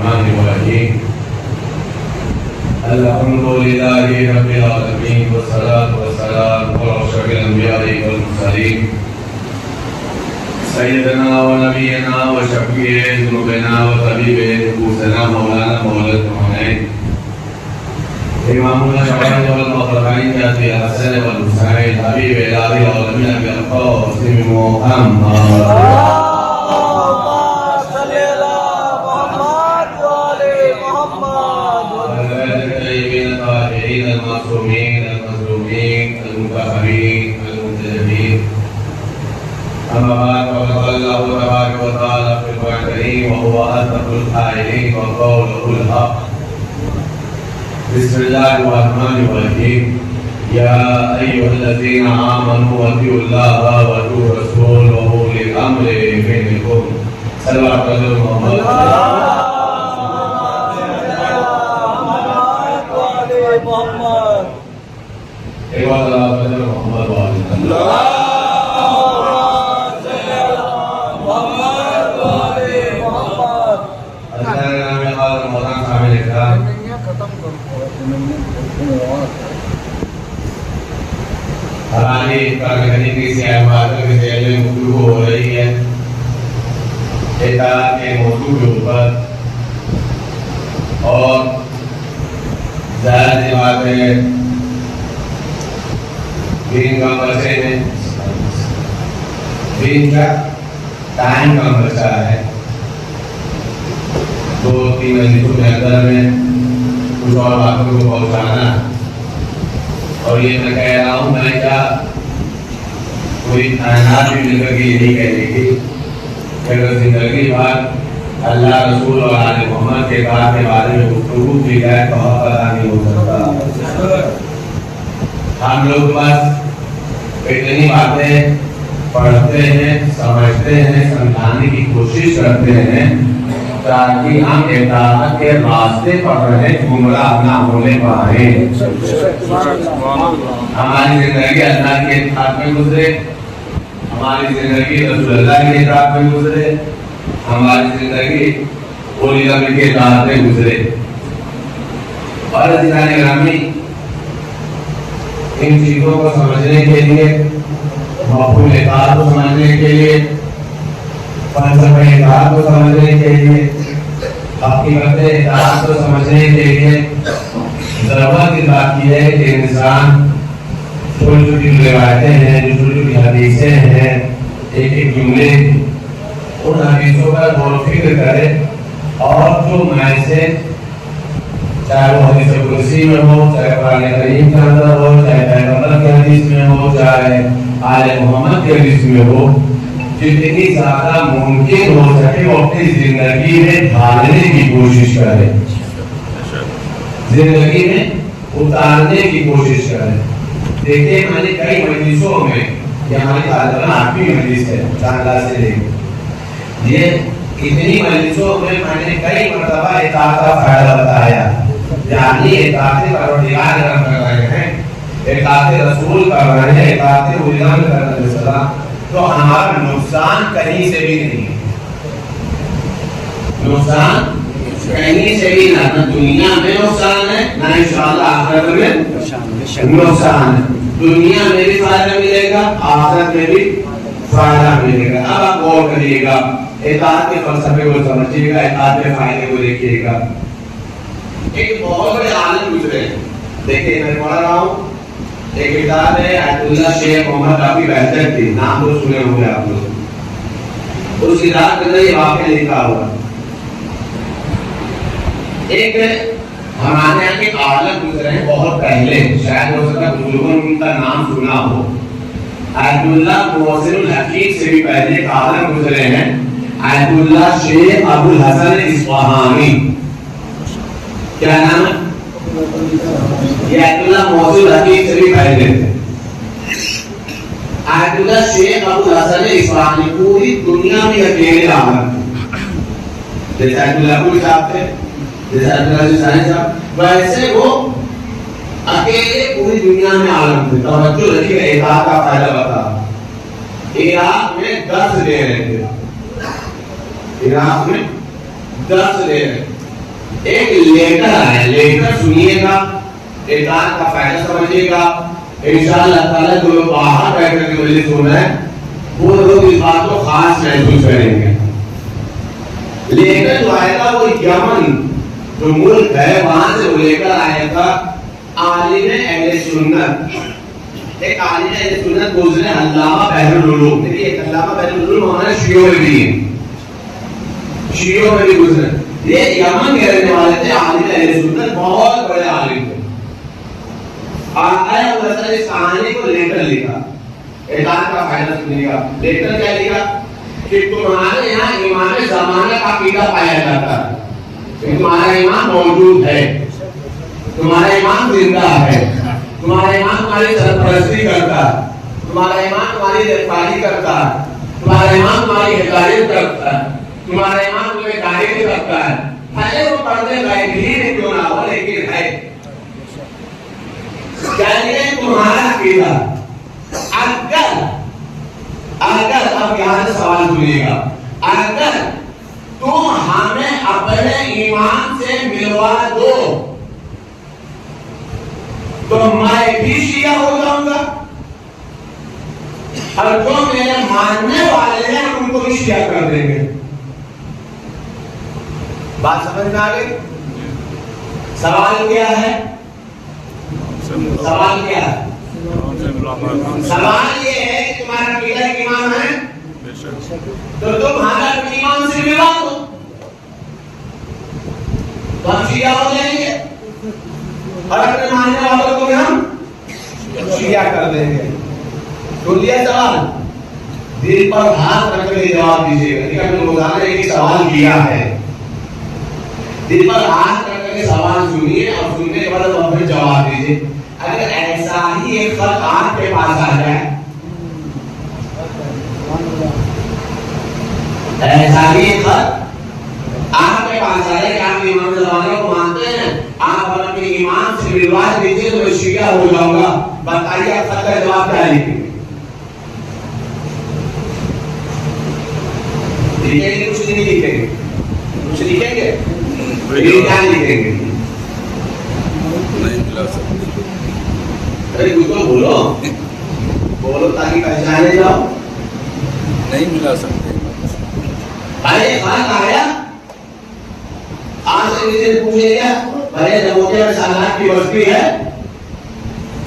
الحمد لله رب العالمين والصلاة والسلام على أشرف الأنبياء والمرسلين سيدنا ونبينا وشفيع ذنوبنا وطبيب نفوسنا مولانا مولى الكونين إمامنا شفيع والمطلقين في الحسن والحسين حبيب إله العالمين بالقاسم محمد المعصومين المظلومين المنتخبين المنتجبين. أما بعد فقد قال الله تبارك وتعالى في القرآن الكريم وهو أصدق القائلين وقوله الحق. بسم الله الرحمن الرحيم. يا أيها الذين آمنوا أطيعوا الله وأطيعوا الرسول وأولي الأمر منكم. صلوات الله محمد. ہماری کارخانے کی سیاحت کے ذیل میں گفتگو ہو رہی ہے اطاعت کے موضوع کے اوپر، اور ظاہر سی بات ہے دین کا بچے ہیں، دین کا ٹائم کا بچہ ہے، 2-3 مہینوں کے اندر میں کچھ اور باتوں کو پہنچانا. اور یہ میں کہہ رہا ہوں، میں کیا پوری کائنات بھی مل کر کے یہی کہہ رہی تھی کہ اگر زندگی بھر اللہ رسول اور آل محمد کے کار کے بارے میں گفتگو کی جائے تو حق ادا نہیں ہو سکتا. ہم لوگ بس اتنی باتیں پڑھتے ہیں، سمجھتے ہیں، سمجھانے کی کوشش کرتے ہیں تاکہ ہم اطاعت کے راستے پر رہے، گمراہ نہ ہونے پائیں. ہماری زندگی اللہ کے اطاعت میں گزرے، ہماری زندگی رسول اللہ کے اطاعت میں گزرے، ہماری زندگی اولیاء امر کے اطاعت میں گزرے. اور عزیزان گرامی، ان چیزوں کو سمجھنے کے لیے، مفہوم اطاعت کو سمجھنے کے لیے، فلسفہ اطاعت کو سمجھنے کے لیے، حقیقت اطاعت کو سمجھنے کے لیے ضرورت اس بات کی ہے کہ انسان چھوٹی چھوٹی روایتیں ہیں، جو چھوٹی چھوٹی حدیثیں ہیں، ایک ایک جملے، ان حدیثوں پر غور و فکر کرے، اور جو میسج چاہے وہ حدیث قدسی میں ہو، چاہے قرآن کریم کے اندر ہو، چاہے پیغمبر کی حدیث میں ہو، چاہے آل محمد کی حدیث میں ہو، جتنی زیادہ ممکن ہو سکے وہ اپنی زندگی میں ڈھالنے کی کوشش کرے، زندگی میں اتارنے کی کوشش کرے. دیکھیں ہماری کئی مجلسوں میں، یہ ہماری غالباً 8ویں مجلس ہے چاندہ سے لے کے، یہ اتنی مجلسوں میں میں نے کئی مرتبہ اطاعت کا فائدہ بتایا. یعنی اطاعت پروردگار کر رہے ہیں، اطاعت رسول کر رہے ہیں، اطاعت اولیاء کر رہے ہیں، تو ہمارا نقصان کہیں سے بھی نہیں ہے. نقصان کہیں سے بھی نہ دنیا میں نقصان ہے، نہ انشاءاللہ آخرت میں نقصان ہے. دنیا میں بھی فائدہ ملے گا، آخرت میں بھی فائدہ ملے گا. اب آپ غور کریے گا، اطاعت کے فلسفے کو سمجھیے گا، اطاعت کے فائدے کو دیکھیے گا. ایک بہت بڑے عالم گزرے، دیکھیں میں پڑھ رہا ہوں، ایک کتاب ہے آیت اللہ شیخ محمد رفیع بہتر کی، نام تو سنے ہوں گے آپ لوگ. اس کتاب کے اندر یہ واقعہ لکھا ہوا، ایک ہمارے یہاں کے عالم گزرے ہیں بہت پہلے، شاید ہو سکتا ہے بزرگوں نے ان کا نام سنا ہو. آیت اللہ محسن الحقیق سے بھی پہلے ایک عالم گزرے ہیں، آیت اللہ شیخ ابو الحسن اصفہانی. کیا نام ہے؟ یہ آیت اللہ محسن الحقیق سے بھی پہلے تھے. آیت اللہ شیخ ابو الحسن اصفہانی پوری دنیا میں اکیلے عالم تھے. جیسے آیت اللہ ابو صاحب تھے، جیسے آیت اللہ ثانی صاحب، ویسے وہ اکیلے پوری دنیا میں عالم تھے. توجہ رکھیے، اطاعت کا فائدہ بتا. عراق میں درس دے رہے تھے، عراق میں درس دے رہے. ایک لیٹر آیا, لیٹر سنیے گا, اطاعت کا فائدہ سمجھیے گا. انشاءاللہ تعالیٰ جو لوگ باہر بیٹھ کر کے مجلس سن رہے ہیں وہ لوگ اس بات کو خاص محسوس کریں گے. لیٹر جو آیا تھا وہ یمن جو ملک ہے وہاں سے وہ لے کر آیا تھا عالم اہل سنت. ایک عالم اہل سنت گزرے علامہ بحر العلوم. دیکھیے ایک علامہ بحر العلوم ہمارے شیعوں میں بھی ہیں, شیعوں میں بھی گزرے. یہ یمن کے رہنے والے تھے, عالم اہل سنت, بہت بڑے عالم تھے. آیا حضرت نے اس کہانی کو لیٹر لکھا, اطاعت کا فائدہ سننے کا. لیٹر کیا لکھا کہ تمہارے یہاں امام زمانہ کا عقیدہ پایا جاتا ہے کہ تمہارا امام موجود ہے, تمہارا امام زندہ ہے, تمہارا امام تمہاری سرپرستی کرتا ہے, تمہارا امام تمہاری رکھوالی کرتا ہے, تمہارا امام تمہاری ہدایت کرتا ہے, تمہارا امام تمہیں گائیڈ کرتا ہے. بھلے وہ پڑھنے لائق ہی کیوں نہ ہو لیکن ہے. چاہیے تمہارا عقیدہ. اگر اب یہاں سے سوال سنیے گا, اگر تم ہمیں اپنے ایمان سے ملوا دو تو میں بھی شیعہ ہو جاؤں گا, اور جو میرے ماننے والے ہیں ان کو بھی شیعہ کر دیں گے. بات سمجھ میں آ گئی؟ سوال کیا ہے؟ سوال کیا ہے؟ سوال یہ ہے کہ تمہارا عقیدہ ایمان ہے تو تم ہمیں ایمان سے ملا دو تو ہم شیعہ ہو جائیں گے, اور اپنے ماننے والوں کو بھی ہم شیعہ کر دیں گے. تو یہ سوال دل پر ہاتھ رکھ کے جواب دیجیے گا. ہم نے روزانہ ایک سوال کیا ہے, دل پر ہاتھ رکھ کے سوال سنیے اور سننے کے بعد ہمیں جواب دیجیے. اگر ایسا ہی ایک خط آپ کے پاس آ جائے, ایسا ہی ایک خط آپ کے پاس آ جائے کہ آپ امام زمانہ کو مانتے ہیں, آپ اپنے ایمان سے ملوا دیجیے تو میں شیعہ ہو جاؤں گا, بتائیے آپ خط کا جواب کیا لکھیں گے؟ لکھیں گے کچھ نہیں لکھیں گے؟ کچھ لکھیں گے؟ کیا لکھیں گے؟ نہیں ملا سکتے. ارے کچھ تو بولو, بولو تاکہ پہچانے جاؤ. نہیں ملا سکتے. بھائی خط آیا, آج سے کسی نے پوچھے گیا بھائی جموتیہ میں سالات کی بستی ہے,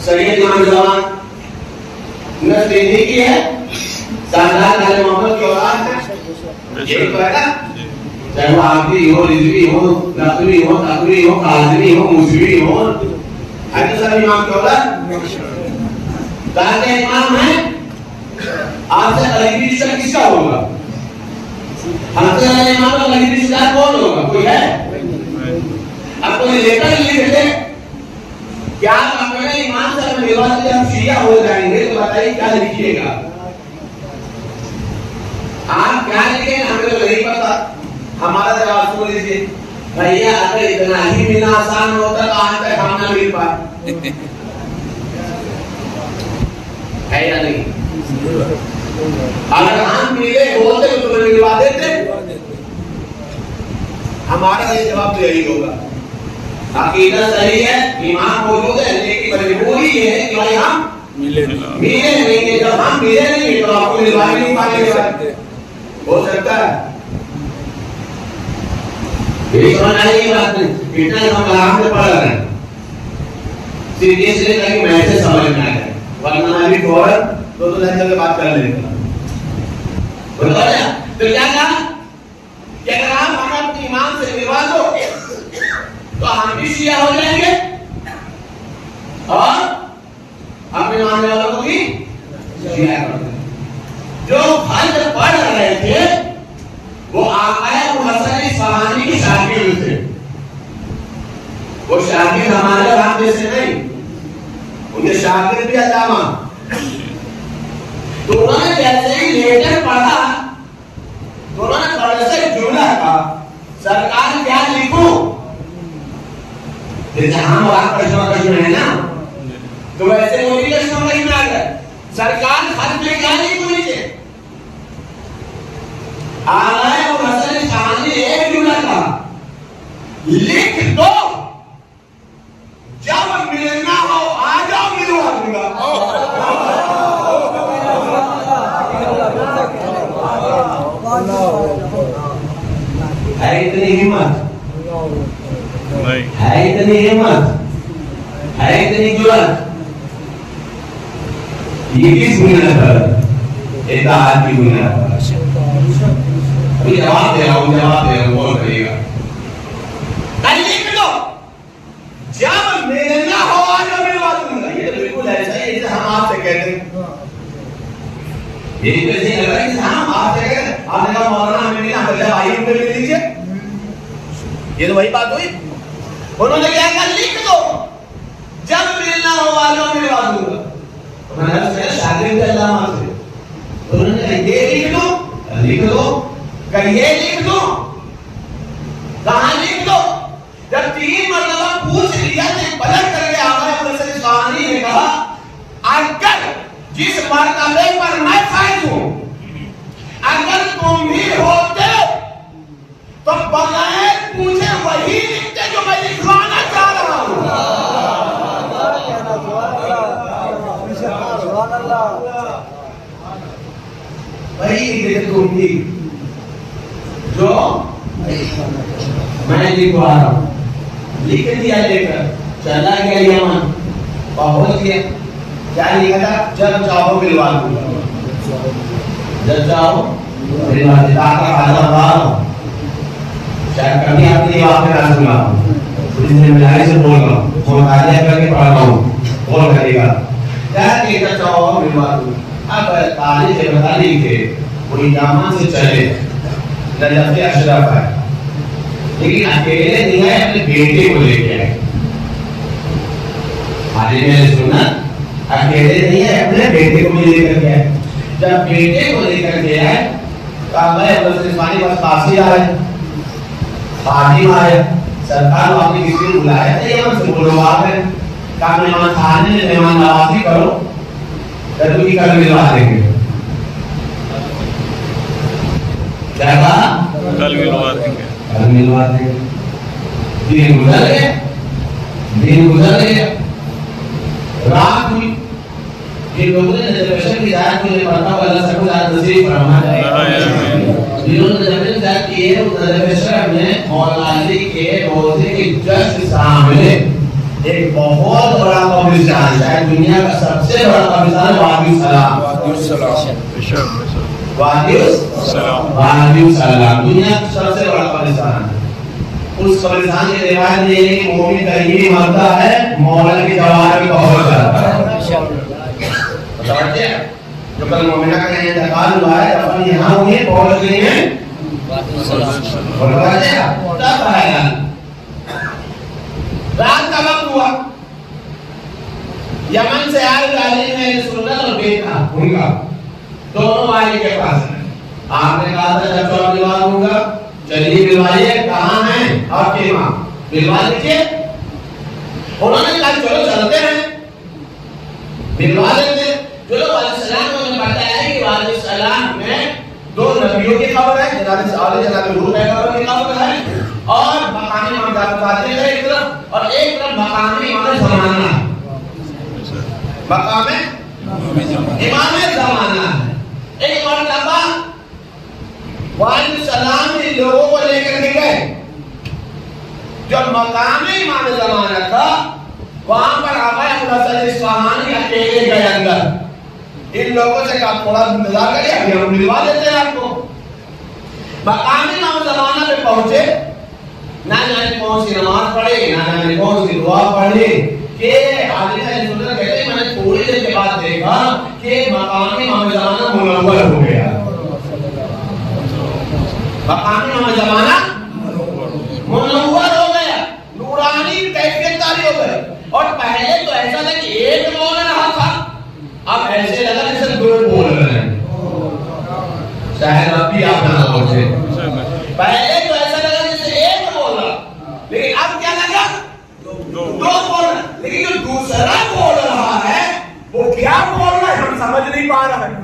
سید امام زمان نصرالدین کی ہے, سالات علی محمد کی اولاد ہے, یہ تو ہے نا. چاہے وہ آخری ہو, رضوی ہو, نقوی ہو, تقوی ہو, قاضمی ہو, موسوی ہو, ہے تو سب امام کی اولاد. کہتے ہیں امام ہے, آپ سے قریبی رشتہ کس کا ہوگا؟ ہم سے امام کا قریبی رشتہ کون ہوگا؟ کوئی ہے؟ اب کوئی لیٹر لکھ دے کیا آپ اپنے امام سے ملوا دیں ہم شیعہ ہو جائیں گے, تو بتائیے کیا لکھیے گا؟ آپ کیا لکھیں ہمیں تو نہیں پتا. ہمارا جواب سن لیجیے بھیا, اگر اتنا ہی ملنا آسان ہوتا تو آج تک ہم نہ مل پائے. ہے یا نہیں؟ اگر ہم ملے ہوتے تو تمہیں ملوا دیتے. ہمارا یہ جواب تو یہی ہوگا, عقیدہ صحیح ہے, ایمان موجود ہے, لیکن مجبوری یہ ہے کہ بھائی ہم ملے نہیں گے. جب ہم ملے نہیں تو آپ کو ملوا نہیں پائیں گے. ہو سکتا ہے یہ سمجھ آئی یہ بات نہیں. اتنا ہم آرام سے پڑھ رہے ہیں, صرف یہ سے تاکہ میسج سمجھ میں آئے, ورنہ ابھی فوراً دو لہجے میں بات کر لیں گے. تو کیا کہا کہ اگر آپ ہمیں اپنی ایمان سے ملوا دو تو ہم بھی شیعہ ہو جائیں گے اور اپنے ماننے والوں کو بھی شیعہ کر دیں گے. جو خط پڑھ رہے تھے وہ آقا حسن اصفہانی کی شاگرد تھے. وہ شاگرد ہمارے آپ جیسے نہیں, ان کے شاگرد بھی علامہ. تو انہوں نے جیسے ہی لیٹر پڑھا تو انہوں نے بڑے سے جملہ کہا, سرکار کیا لکھوں؟ جیسے ہم آپ کشمہ ہے نا, تو ویسے وہ بھی کشمہ میں آ گئے. سرکار خط میں کیا لکھوں نیچے؟ آقا حسن اصفہانی ایک جملہ کہا, لکھ اتنی ہمت, ہے اتنی جرأت, یہ کس بنیاد پر؟ اطاعت کی بنیاد پر. ابھی جواب دے رہا ہوں, غور کریے گا. لکھ لو, جب ملنا ہو آج ملوا دوں گا. یہ تو بالکل ایسا ہی ہے جیسے ہم آپ سے کہتے ہیں. یہ تو ایسے لگ رہا ہے کہ ہم آپ سے کہتے ہیں, آپ نے کہا مولانا ہمیں ملنا, جب آئیے ان کو مل لیجیے. یہ تو وہی بات ہوئی. انہوں نے کہا لکھ دو, جب ملنا ہو آج ملوا دوں گا. انہوں نے شاگرد کے علامات سے انہوں نے کہا یہ لکھ دو, لکھ دو, کہیے لکھ دو, کہاں لکھ دو. جب 3 مرتبہ پوچھ لیا تو پلٹ کر کے آقا حضرت ثانی نے کہا اگر جس مرتبے پر میں فائز ہوں اگر تم بھی ہوتے تو بغیر پوچھے وہی لکھتے جو میں لکھوانا چاہ رہا ہوں. وہی لکھتے تم بھی جو میں لکھوا رہا ہوں. لکھ دیا, لے کر چلا گیا یمن, پہنچ گیا. کیا لکھا تھا؟ جب چاہو ملوا دوں گا, جب چاہو ملوا دوں گا. آقا شاید کبھی آپ نے یہ واقعہ نہ سنا ہو, اس لیے میں آئے سے بول رہا ہوں, مطالعہ کر کے پڑھ رہا ہوں, غور کرے گا. کیا کہ جب چاہو ملوا دوں گا. اب طالب سے بتا لکھے کوئی یمن سے چلے, نجف اشرف ہے, لیکن اکیلے نہیں آئے, اپنے بیٹے کو لے کے آئے. آج میں نے سنا اکیلے نہیں آئے, اپنے بیٹے کو بھی لے کر کے آئے. جب بیٹے کو لے کر کے آئے کہا میں حضرت ثانی بس قاصد آئے, خادم آئے, سرکار آپ نے کسی کو بلایا تھا یمن سے, بولو آپ ہیں. کہا مہمان خانے میں مہمان نوازی کرو, تو کی کل ملوا دیں گے. کیا کہا؟ کل ملوا دیں گے. کل ملوا دیں گے. دن گزر گئے, دن گزر گئے, رات ہوئی. یہ لوگوں نے ریزرویشن کی ہدایت مجھے پڑھتا ہوا اللہ سب کو ذات نصیب فرمائے. جنہوں نے ریزرویشن کی ہے اس ریزرویشن میں مولا علی کے روزے کے جشن سامنے ایک بہت بڑا قبرستان, شاید دنیا کا سب سے بڑا قبرستان وادی السلام. وادی السلام دنیا کا سب سے بڑا قبرستان. اس قبرستان کی روایت یہ ہے کہ مومن کا یہ مرتا ہے مولا کے جوار میں پہنچ جاتا ہے. جو کل مومنہ کا انتقال ہوا ہے اپن یہاں ہوئے پہنچ گئے ہیں, اور بتاتے ہیں تب آئے گا. رات کا وقت ہوا, یمن سے آئے علی میں سنت اور بیٹا ان کا دونوں علی کے پاس ہیں. آپ نے کہا تھا جب چور ملوا دوں گا, چلیے ملوائیے, کہاں ہیں آپ کے ماں, ملوا لیجیے. انہوں نے کہا چلو چلتے ہیں, ملوا لیتے. چلو علیہ السلام نے بتایا ہے کہ علیہ السلام میں 2 نبیوں کی خبر ہے, جناب صالح جناب ہود کی خبر ہے, اور مقامی امام جعفر ہے ایک طرف, اور ایک طرف مقامی امام زمانہ, مقام امام زمانہ ہے. ایک مرتبہ علیہ السلام نے لوگوں کو لے کر کے گئے, جب مقام امام زمانہ تھا وہاں پر آقا حضرت اصفہانی اکیلے گئے اندر. ان لوگوں سے کہا تھوڑا انتظار کریے, ابھی ہم ملوا دیتے ہیں آپ کو. مقام امام زمانہ پہ پہنچے, نہ جانے کون سی نماز پڑھے, نہ جانے کون سی دعا پڑھے, کہ عالم سنت کہتے ہیں میں نے تھوڑی دیر کے بعد دیکھا کہ مقام امام زمانہ منور ہو گیا. مقام امام زمانہ منور ہو گیا, نورانی کیفیت تاری ہو گئی. اور پہلے تو ایسا تھا کہ ایک بول رہا تھا, اب ایسے لگا جیسے 2 بول رہے ہیں. شاید اب بھی آپ نہ پہنچے. پہلے تو ایسا لگا جیسے ایک بول رہا, لیکن اب کیا لگا 2 بول رہا. لیکن جو دوسرا بول رہا ہے وہ کیا بول رہا ہے ہم سمجھ نہیں پا رہے ہیں.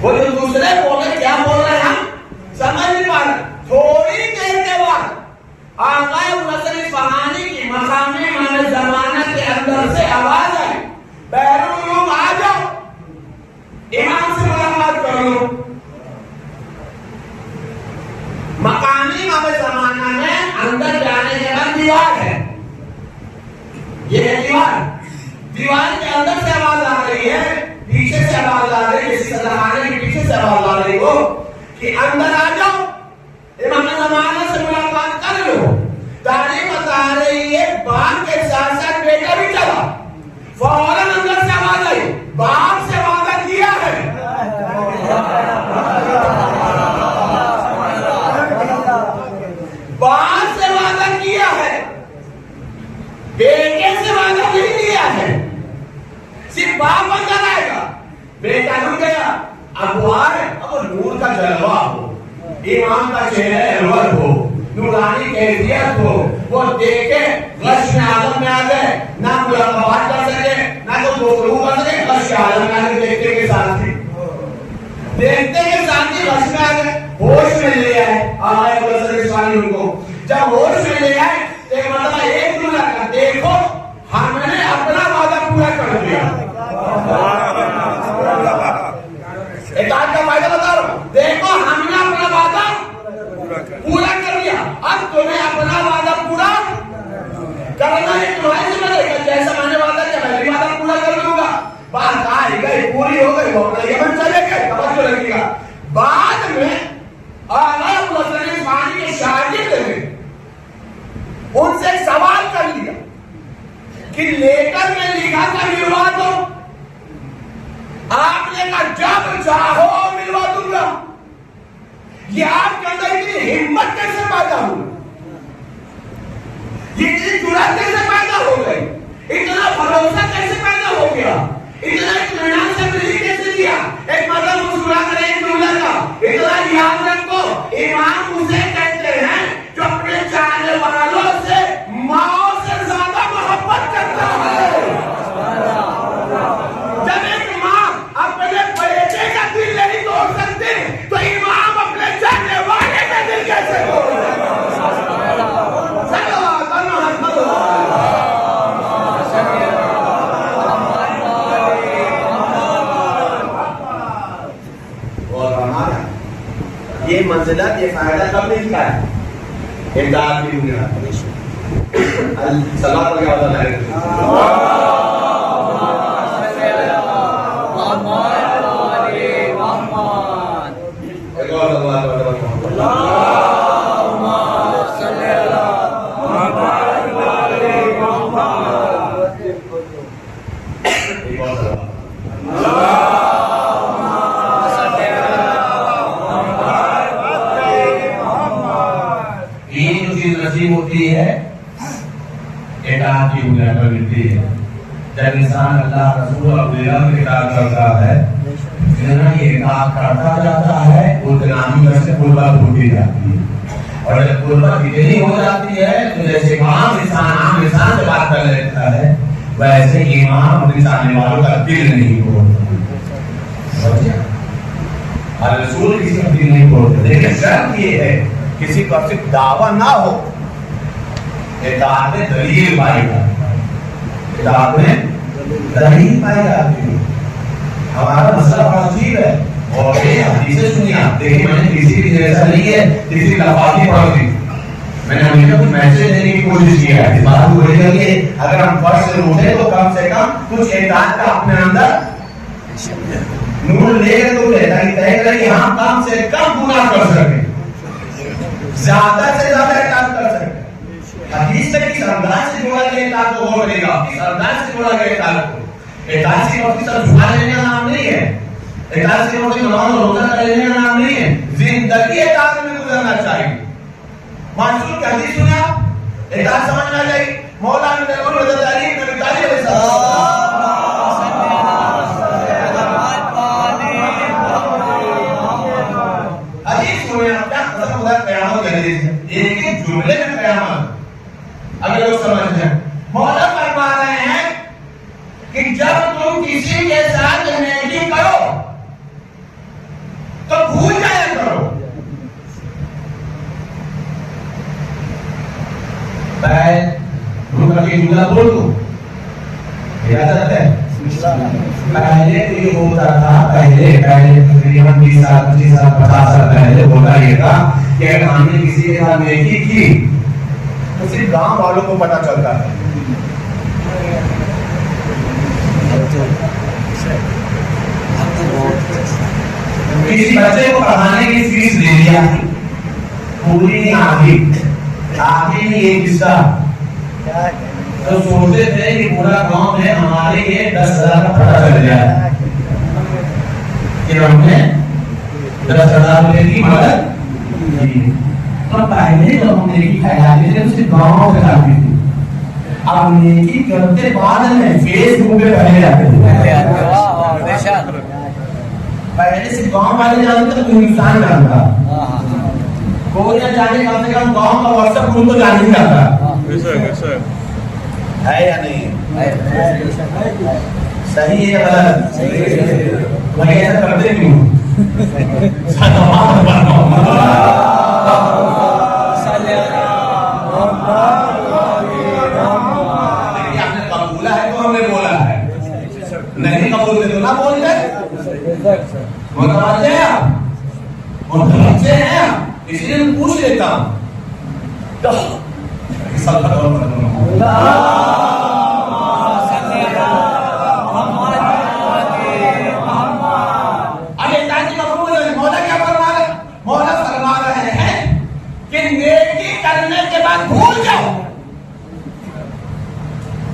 وہ جو دوسرے بول رہے کیا بول رہے ہیں ہم سمجھ نہیں پا رہے. تھوڑی دیر کے بعد آقا حضرت اصفہانی کی مقام امام زمانہ کے اندر سے آواز آئی, بیرون آ جاؤ, امام سے ملاقات کر لو. مقامی امام زمانہ میں اندر جانے کے بعد دیوار ہے، یہ ہے دیوار، دیوار کے اندر سے آواز آ رہی ہے، پیچھے سے آواز آ رہی ہے، اسی خانے کے پیچھے سے آواز آ رہی ہو کہ اندر آ جاؤ، امام زمانہ سے ملاقات کر لو۔ تعلیم بتا رہی ہے باپ کے ساتھ ساتھ بیٹا بھی چلا، فوراً اندر سے آواز آئی، باپ سے وعدہ کیا ہے، باپ سے وعدہ کیا ہے، بیٹے سے وعدہ نہیں کیا ہے، صرف باپ اندر آئے گا، بیٹا نہیں گیا، اب وہ آئے، اب وہ نور کا جلوہ ہو، ایمان کا چہرہ انور ہو، نورانی کیفیت ہو، وہ دیکھے غش میں عالم میں آ گئے، نہ ملاقات کر سکے، نہ تو گفتگو کر سکے، غش کے عالم میں آ گئے، دیکھتے کے ساتھ ہی دیکھتے کے ساتھ ہی غش میں آ گئے، ہوش میں لے آئے، آئے بلسر اسفانی ان کو، جب ہوش میں لے آئے ایک مرتبہ ایک جملہ کر، دیکھو ہم نے اپنا وعدہ پورا کر دیا، اطاعت کا فائدہ بتا رہا ہوں، دیکھو ہم نے اپنا وعدہ پورا کر دیا، اب تمہیں اپنا وعدہ پورا کرنا ہے، تمہاری ذمہ داری، جیسا میں نے وعدہ کیا میں بھی وعدہ پورا کر دوں گا، بات آئی گئی پوری ہو گئی، وہ اپنا یمن چلے گئے، توجہ رکھیے گا، بعد میں آقا بلسر اسفانی کے شاگرد نے ان سے سوال کر لیا کہ لیٹر میں لکھا تھا ملوا دو، آپ نے کہا جب چاہو ملوا دوں گا، یہ آپ کے اندر اتنی ہمت کیسے پیدا ہوئی، یہ اتنی جرأت کیسے پیدا ہو گئی، اتنا بھروسہ کیسے پیدا ہو گیا، اتنا اطمینان سے بلی کیسے دیا، ایک مطلب مسکرا کر ایک جملہ کا، اتنا یاد رکھو، امام اسے کہتے ہیں جو اپنے چاہنے والوں سے ماں سے زیادہ محبت کرتا ہے، جب ایک ماں اپنے بیٹے کا دل نہیں توڑ سکتے تو امام اپنے چاہنے والے کا دل کیسے توڑ یہ منزلت یہ فائدہ کب ملتا ہے، امداد کی دنیا صلاح پر کیا ہوتا ہے، ایک اور ہوتی ہے اطاعت کی بنیاد پر ملتی ہے، جب انسان اللہ رسول اور پیغمبر کی اطاعت کرتا ہے، جتنا یہ اطاعت کرتا جاتا ہے اتنا ہی اس سے قربت ہوتی جاتی ہے، اور جب قربت اتنی ہو جاتی ہے تو جیسے عام انسان سے بات کر لیتا ہے ویسے امام اپنے چاہنے والوں کا دل نہیں توڑتا، اور رسول کسی کا دل نہیں توڑتا، لیکن شرط یہ ہے کسی کا صرف دعویٰ نہ ہو، اطاعت میں دلیل پائی جاتی ہے، اطاعت میں دلیل پائی جاتی ہے، ہمارا مسئلہ بہت عجیب ہے، اور یہ حدیثیں سنی آپ دیکھیں، میں نے کسی بھی ایسا نہیں ہے کسی لفاظی پڑھ دی، میں نے ہمیشہ کچھ میسج دینے کی کوشش کیا ہے، اس بات کو بولے گا کہ اگر ہم فرض سے اٹھے تو کم سے کم کچھ اطاعت کا اپنے اندر نور لے کر تو لے تاکہ طے کرے کہ ہم کم سے کم گناہ کر سکیں، زیادہ سے زیادہ اطاعت کر سکیں، حدیث سے کس انداز سے جوڑا گیا اطاعت کو ہو رہے گا، کس انداز سے جوڑا گیا اطاعت کو، اطاعت سے وقت سب جھکا لینے کا نام نہیں ہے، اطاعت سے وقت نماز روزہ کر لینے کا نام نہیں ہے، زندگی اطاعت میں گزرنا چاہیے، منصور کی حدیث سنیں آپ، اطاعت سمجھنا چاہیے، مولا نے دیکھو حضرت علی بن ابی طالب علیہ السلام حدیث سنیں آپ، کیا قسم خدا قیامت کی حدیث ہے، ایک ایک جملے میں قیامت، اگر لوگ سمجھ جائیں، مولا فرما رہے ہیں کہ جب تم کسی کے ساتھ نیکی کرو تو بھول جایا کرو، میں رکا کے جملہ بول دوں، اجازت ہے؟ پہلے تو یہ ہوتا تھا، پہلے تقریباً 20 سال 25 سال 50 سال پہلے ہوتا یہ تھا کہ اگر ہم نے کسی کے ساتھ نیکی کی تو صرف گاؤں والوں کو پتہ چلتا ہے. کسی بچے کو پڑھانے کی فیس دے دیا پوری نہیں آگے نہیں ایک حصہ تو سوچتے تھے کہ پورا گاؤں میں ہمارے یہ 10,000 کا پتہ چل جائے کہ ہم نے 10,000 روپے کی مدد کی. تو پہلے جب ہم نیکی پھیلاتے تھے تو صرف گاؤں سے کافی تھی. اب نیکی کرتے بعد میں فیس بک پہ پہلے جاتے تھے. پہلے صرف گاؤں والے جانتے تھے ہندوستان جانتا. کوئی نہ جانے کم سے کم گاؤں کا واٹس ایپ گروپ تو جان ہی جاتا ہے یا نہیں؟ صحیح ہے غلط؟ میں ایسا کرتے کیوں؟ نہیں قبول کرتے نہ بولتے متوجہ ہیں آپ متوجہ ہیں آپ اس لیے میں پوچھ لیتا ہوں مولا کیا فرما رہے مولا فرما رہے ہیں کہ نیکی کرنے کے بعد بھول جاؤ.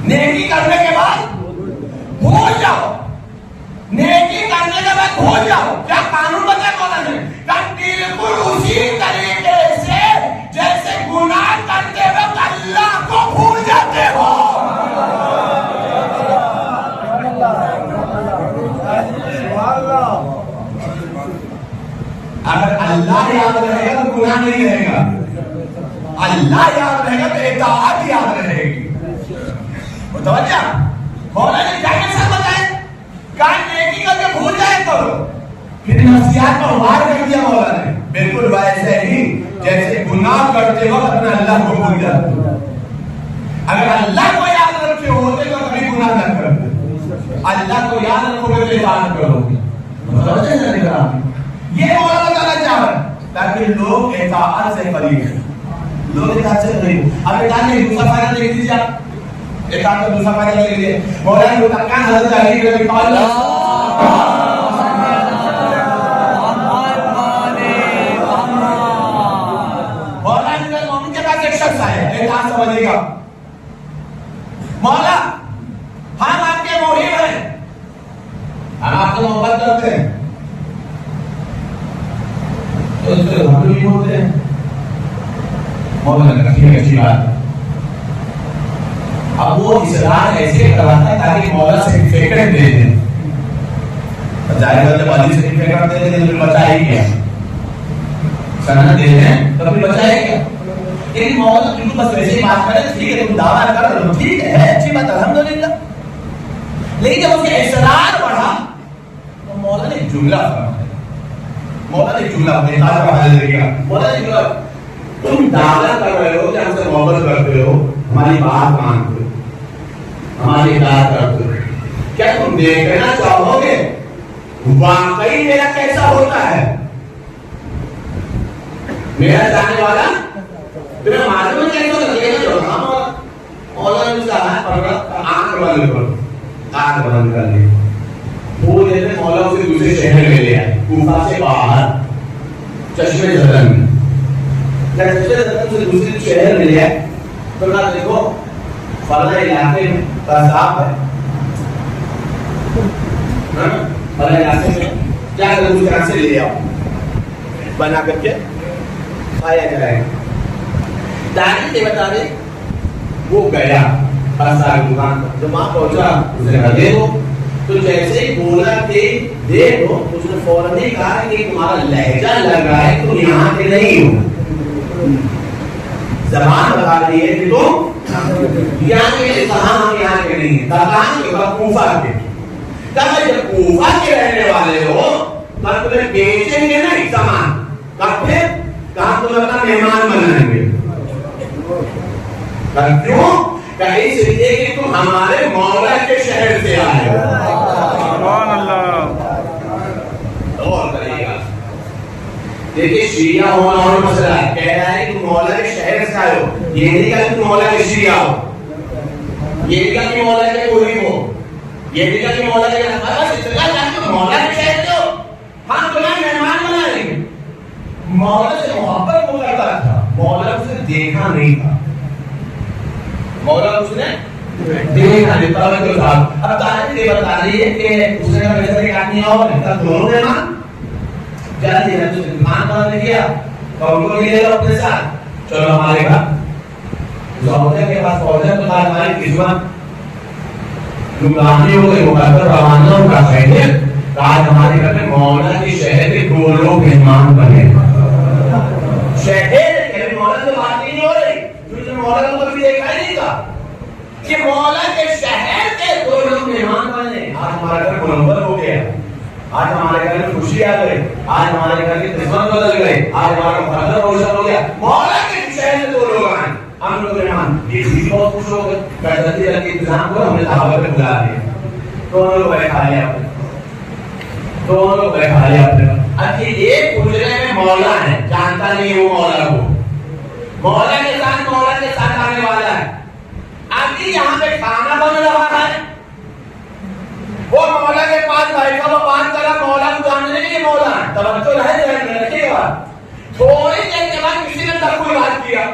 نیکی کرنے کے بعد بھول جاؤ. نیکی کرنے کے بعد بھول جاؤ. کیا قانون بتایا مولا نے؟ بالکل اسی طریقے سے جیسے گناہ کرتے وقت اللہ کو بھول جاتے ہو. اگر اللہ یاد رہے گا تو گناہ نہیں رہے گا. اللہ یاد رہے گا تو اطاعت یاد رہے گی. متوجہ مولا نے کیا کیسا بتائے نیکی کر کے بھول جائے کرو. پھر نفسیات پر وار کر دیا مولا نے. بالکل ویسے ہی جیسے گناہ کرتے وقت اپنے اللہ کو بھول جاتے. اگر اللہ کو یاد رکھے ہوتے تو کبھی گناہ نہ کرتے. اللہ کو یاد رکھو گے تو اطاعت کرو گے. یہ مولا بتانا چاہ رہا ہے تاکہ لوگ اطاعت سے قریب ہیں. لوگ اطاعت سے قریب. اب اطاعت میں دوسرا فائدہ دیکھ لیجیے آپ. اطاعت کا دوسرا فائدہ دیکھ لیجیے. مولا نے متقین حضرت علی رضی اللہ سمجھے گا مولا ہم آپ کے محب ہیں ہم آپ کو محبت کرتے ہیں تو اس سے ہم بھی ہوتے ہیں. مولا نے کہا اچھی بات. اب وہ اصرار ایسے کرواتا ہے تاکہ مولا سرٹیفکیٹ دے دیں. ظاہر ہے جب علی سرٹیفکیٹ دے دیں تو بچا ہی کیا سند دے دیں تو پھر بچا ہی کیا. لیکن مولا بالکل بس ویسے ہی بات کرے ٹھیک ہے تم دعویٰ کر لو ٹھیک ہے اچھی بات الحمدللہ. لیکن جب اس کا اصرار بڑھا تو مولا نے ایک جملہ فرمایا. مولا نے ایک جملہ مولا نے جملہ تم دعویٰ کر رہے ہو کہ ہم سے محبت کرتے ہو ہماری بات مانتے ہو ہماری اطاعت کرتے ہو. کیا تم دیکھنا چاہو گے واقعی میرا کیسا ہوتا ہے؟ میرا جانے والا تمہیں معلوم ہے کیسا ہوتا ہے؟ مولا نے کہا آنکھ بند کرو. آنکھ بند کر لی. وہ دیتے مولا اسے دوسرے شہر میں لے آئے کوفہ سے باہر چشمے زدن میں. جب چشمے زدن سے دوسرے شہر میں لے آئے تو کہا دیکھو فلاں علاقے میں قذاب ہے. فلاں علاقے میں کیا کرو اس طرح سے لے آؤ بنا کر کے کھایا جائے. تاریخ سے بتا دیں وہ گیا دکان پر. جب وہاں پہنچا اس نے کہا دیکھو تو جیسے ہی بولا کہ دیکھو اس نے فوراً ہی کہا کہ تمہارا لہجہ لگ رہا ہے تم یہاں کے نہیں ہو. زبان بتا رہی ہے کہ تم یہاں کے کہاں ہم یہاں کے نہیں ہیں. کہاں کے کوفہ کے. کہا جب کوفہ کے رہنے والے ہو تب تمہیں بیچیں گے نہیں سامان تب پھر کہاں تمہیں اپنا مہمان بنائیں گے. کیوں کہ اس لیے کہ تم ہمارے مولا کے شہر سے آئے ہو. سبحان اللہ. اور کریے گا دیکھیے شیعہ ہونا اور مسئلہ کہہ رہا ہے کہ تم مولا کے شہر سے آئے ہو یہ نہیں کہا کہ مولا کے شیعہ ہو، یہ نہیں کہا کہ مولا کے کوئی ہو، یہ نہیں کہا کہ مولا کے بس اتنا جانتے ہو مولا کے شہر ہو، ہم تمہیں مہمان بنا لیں گے. مولا سے محبت وہ کرتا تھا، مولا اسے دیکھا نہیں تھا، مولا اس نے دیکھا نہیں تھا. اب تاریخ یہ بتا رہی ہے کہ اس نے کہا ویسا ایک آدمی اور تب دونوں مہمان جلدی ہے تو مہمان بنا کیا اور ان کو بھی لے لو اپنے ساتھ. چلو ہمارے گھر زوجہ کے پاس پہنچے تو ہماری قسمت نگرانی ہو گئی، مقدر روانہ ہو کر کہتے آج ہمارے گھر میں مولا کے شہر کے 2 لوگ مہمان بنے. شہر کے مولا سے بات نہیں ہو رہی کیونکہ مولا کو کبھی دیکھا ہی نہیں تھا کہ مولا کے شہر کے 2 لوگ مہمان بنے. آج ہمارا گھر منور ہو گیا، آج ہمارے گھر میں خوشی آ گئی، آج ہمارے گھر کی قسمت بدل گئی، آج ہمارا مقدر روشن ہو گیا. مولا کے شہر سے 2 لوگ آئے، ہم لوگ مہمان. یہ چیز بہت خوش ہو گئے، قدرتی رکھ کے انتظام کو ہم نے دعوت پہ بلا دیا. دونوں لوگ بیٹھا لیا اپنے، دونوں لوگ بیٹھا لیا اپنے. اب یہ ایک حجرے میں مولا ہے، جانتا نہیں وہ مولا کو، مولا کے ساتھ آنے والا ہے. ابھی یہاں پہ کھانا بن رہا ہے، وہ مولا کے پاس بیٹھا، وہ 5 طرح مولا کو جاننے کے لیے مولا ہے. توجہ رہے ذہن میں رکھیے گا. تھوڑی دیر کے بعد کسی نے تب کوئی بات کیا،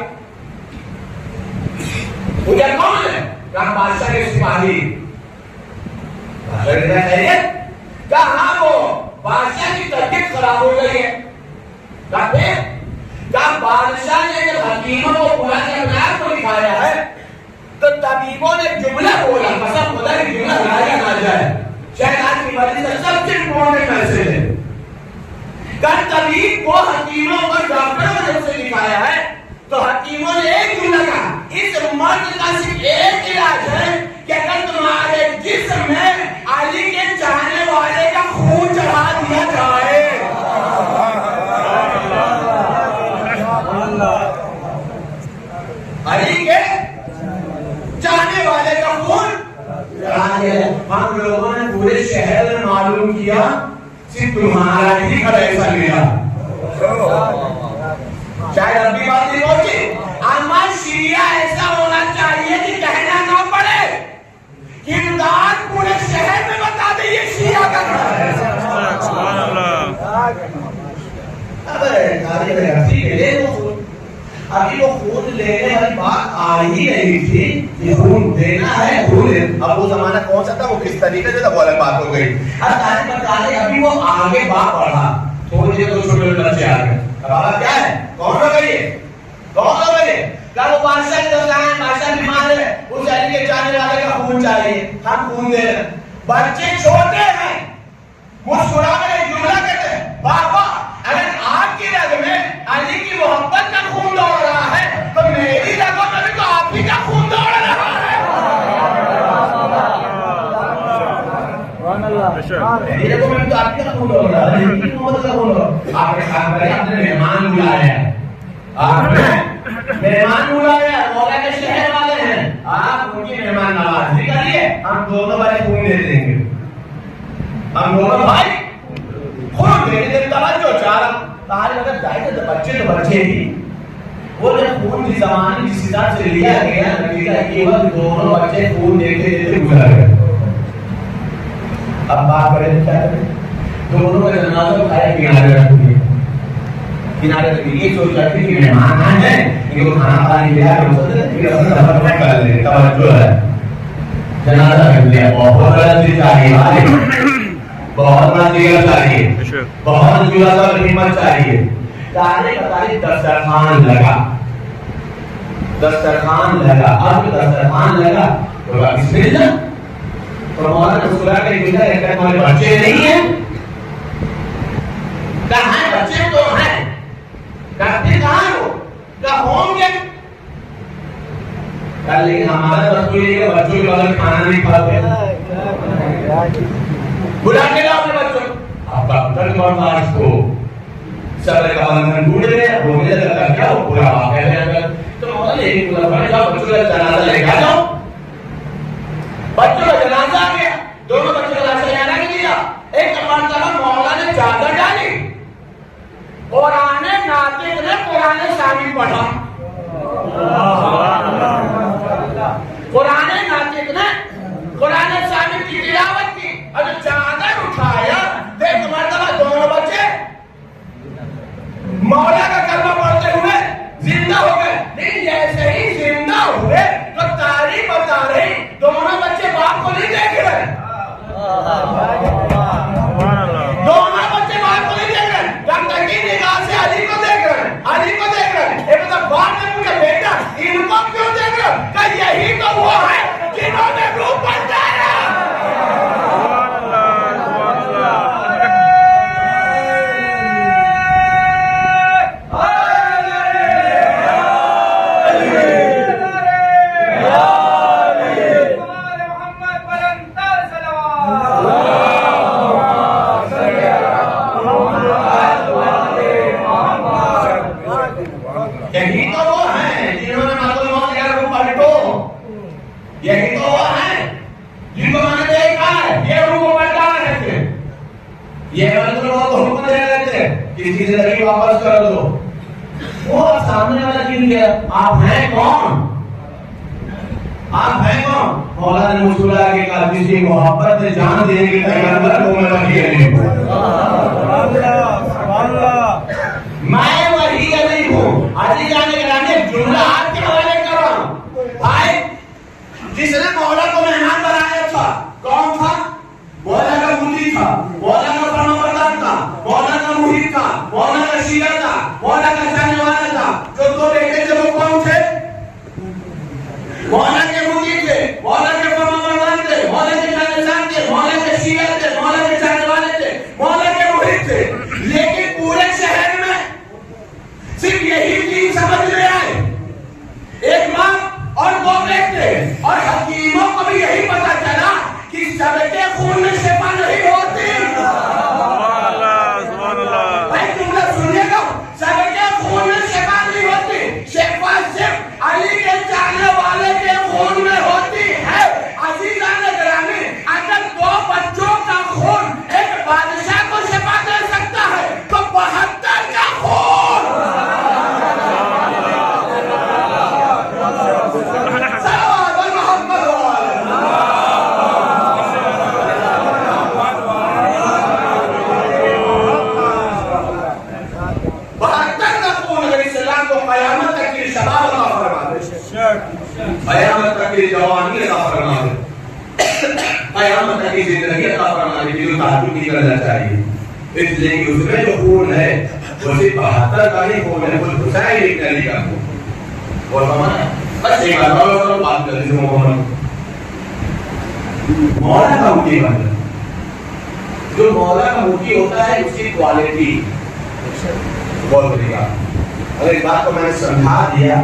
مجھے کون ہے؟ کہا بادشاہ کے سپاہی. بادشاہ کہہ کہاں وہ بادشاہ کی طبیعت خراب ہو گئی ہے. کہا بادشاہ نے جب حکیموں کو بلا کے اپنے آپ کو دکھایا ہے تو طبیبوں نے جملہ بولا، قسم خدا کی جملہ لایا نہ جائے، شاید آج کی باتیں سب سے امپورٹنٹ میسج ہے. کہا طبیب کو حکیموں اور ڈاکٹروں نے اسے دکھایا ہے تو حکیموں نے ایک جملہ کہا، اس مرض کا صرف ایک علاج ہے کہ اگر تمہارے جسم میں علی کے چاہنے والے کا خون چڑھا دیا جائے. علی کے چاہنے والے کا خون چڑھا دیا. ہم لوگوں نے پورے شہر میں معلوم کیا صرف تمہارا ہی گھر ایسا ملا. شاید اب بھی بات نہیں پہنچی. اما شیعہ ایسا ہونا چاہیے کہ کہنا نہ پڑے کہ امداد پورے شہر میں بتا دے یہ شیعہ کا گھر ہے. ابھی وہ خون لینے والی بات آ ہی رہی تھی کہ خون دینا ہے خون. اب وہ زمانہ کون سا تھا، وہ کس طریقے سے تھا، وہ الگ بات ہو گئی. ابھی وہ آگے بات بڑھا، تھوڑی دیر تو چھوٹے بچے آ گئے. بابا کیا ہے، کون ہو گئی، کون ہو گئی؟ کیا وہ بادشاہ کے دوست آئے، بادشاہ بیمار ہے، اس علی کے چاہنے والے کا خون چاہیے، ہم خون دے رہے ہیں. بچے چھوٹے ہیں، مسکرا کر ایک جملہ کہتے ہیں، بابا اگر آپ کی رگ میں علی کی محبت کا خون دوڑ رہا ہے تو میری رگوں میں بھی تو آپ ہی کا خون دوڑ رہا ہے. میری رگوں میں بھی تو آپ ہی کا خون دوڑ رہا ہے، علی کی محبت کا خون دوڑ رہا ہے. آپ نے کہا کہ آپ نے مہمان بلایا ہے، آپ نے مہمان بلایا، مولا کے شہر والے ہیں، آپ ان کی مہمان نوازی کریے، ہم دونوں بھائی خون دے دیں گے. ہم دونوں بھائی خون دے دیں. توجہ چارہ تاہر اگر جائے تو بچے ہی وہ جب خون کی زمانے جس حساب سے لیا گیا نتیجہ یہ ہوا کہ دونوں بچے خون دیتے دیتے گزر گئے. اب بات کریں کیا کریں، دونوں کا جنازہ اٹھایا کنارے رکھ دیا. کنارے رکھ دیا، یہ سوچ رکھتے کہ مہمان آئے ہیں ان کو کھانا پانی دیا کر لیں. توجہ ہے، جنازہ رکھ دیا. بہت بڑا چیز چاہیے، بہت بڑا دیگر چاہیے، بہت جرأت اور ہمت چاہیے. تاریخ بتائی دسترخوان لگا، دسترخوان لگا. اب دسترخوان لگا تو بس مل جا. اور مولانا مسکرا کے پوچھا کہ تمہارے بچے نہیں ہیں؟ کہاں ہیں بچے؟ تو ہیں. کہتے کہاں ہو؟ کہاں ہوں گے. لیکن ہمارا رسول یہ کہ بچوں کے بغیر کھانا نہیں کھاتے. بلا کے لاؤ اپنے بچوں. آپ کا پتر اور مارش کو صبر کا بندھن ٹوٹ گیا، رونے لگا کیا وہ پورا واقعہ ہے. تو مولانا ایک بلا جاؤ بچوں کا جنازہ لے کے جاؤ. بچوں کا جنازہ آ گیا، دونوں بچوں کا جنازہ جانا کے دیا. ایک مرتبہ مولانا نے چادر ڈالی، قرآن ناطق نے قرآن شامل پڑھا. کسی زندگی واپس کر دو. وہ سامنے والا گر گیا, آپ ہیں کون؟ آپ ہیں کون؟ مولا نے مسکرا کے کہا جس کی محبت سے جان دینے کے پیغمبر کو میں وحی علی ہوں. میں وحی علی ہوں. علی جان گرامی ایک جملہ آپ کے حوالے کر رہا ہوں. بھائی جس نے مولا کو مہمان بنایا تھا کون تھا؟ مولا کا مجید تھا, مولا کا فرمانبردار تھا, مولا کا محب تھا, مولا کا شیعہ تھا, مولا کا جاننے والا تھا. جو دو بیٹے تھے وہ کون تھے؟ مولا کے مجید تھے, مولا کے فرمانبردار تھے, مولا کے جاننے تھے, مولا کے شیعہ تھے, مولا کے جاننے والے تھے, مولا کے محب تھے. لیکن پورے شہر میں صرف یہی چیز سمجھ میں آئے, ایک ماں اور دو بیٹے, اور حکیموں کو بھی یہی پتا چلا کہ سبکے خون میں شفا نہیں ہوتی. بھائی جملہ سنیے گا, سبکے خون میں شفا نہیں ہوتی, شفا صرف علی کے جاننے والے کے خون میں ہوتی ہے. عزیزان گرامی, اگر دو بچوں کا خون ایک بادشاہ کو شفا دے سکتا ہے تو 72 کا خون قیامت تک کی جوانی عطا فرما دے, قیامت تک کی زندگی عطا فرما دے. جو تعجب نہیں کرنا چاہیے, اس لیے کہ اس میں جو خون ہے وہ صرف 72 کا ہی خون ہے, وہ حسین ایک علی کا خون. اور ہمارا بس ایک بات کرتے ہیں محمد مولا کا مٹی بن, جو مولا کا مٹی ہوتا ہے اس کی کوالٹی بہت بڑی بات. اگر اس بات کو میں نے سمجھا دیا,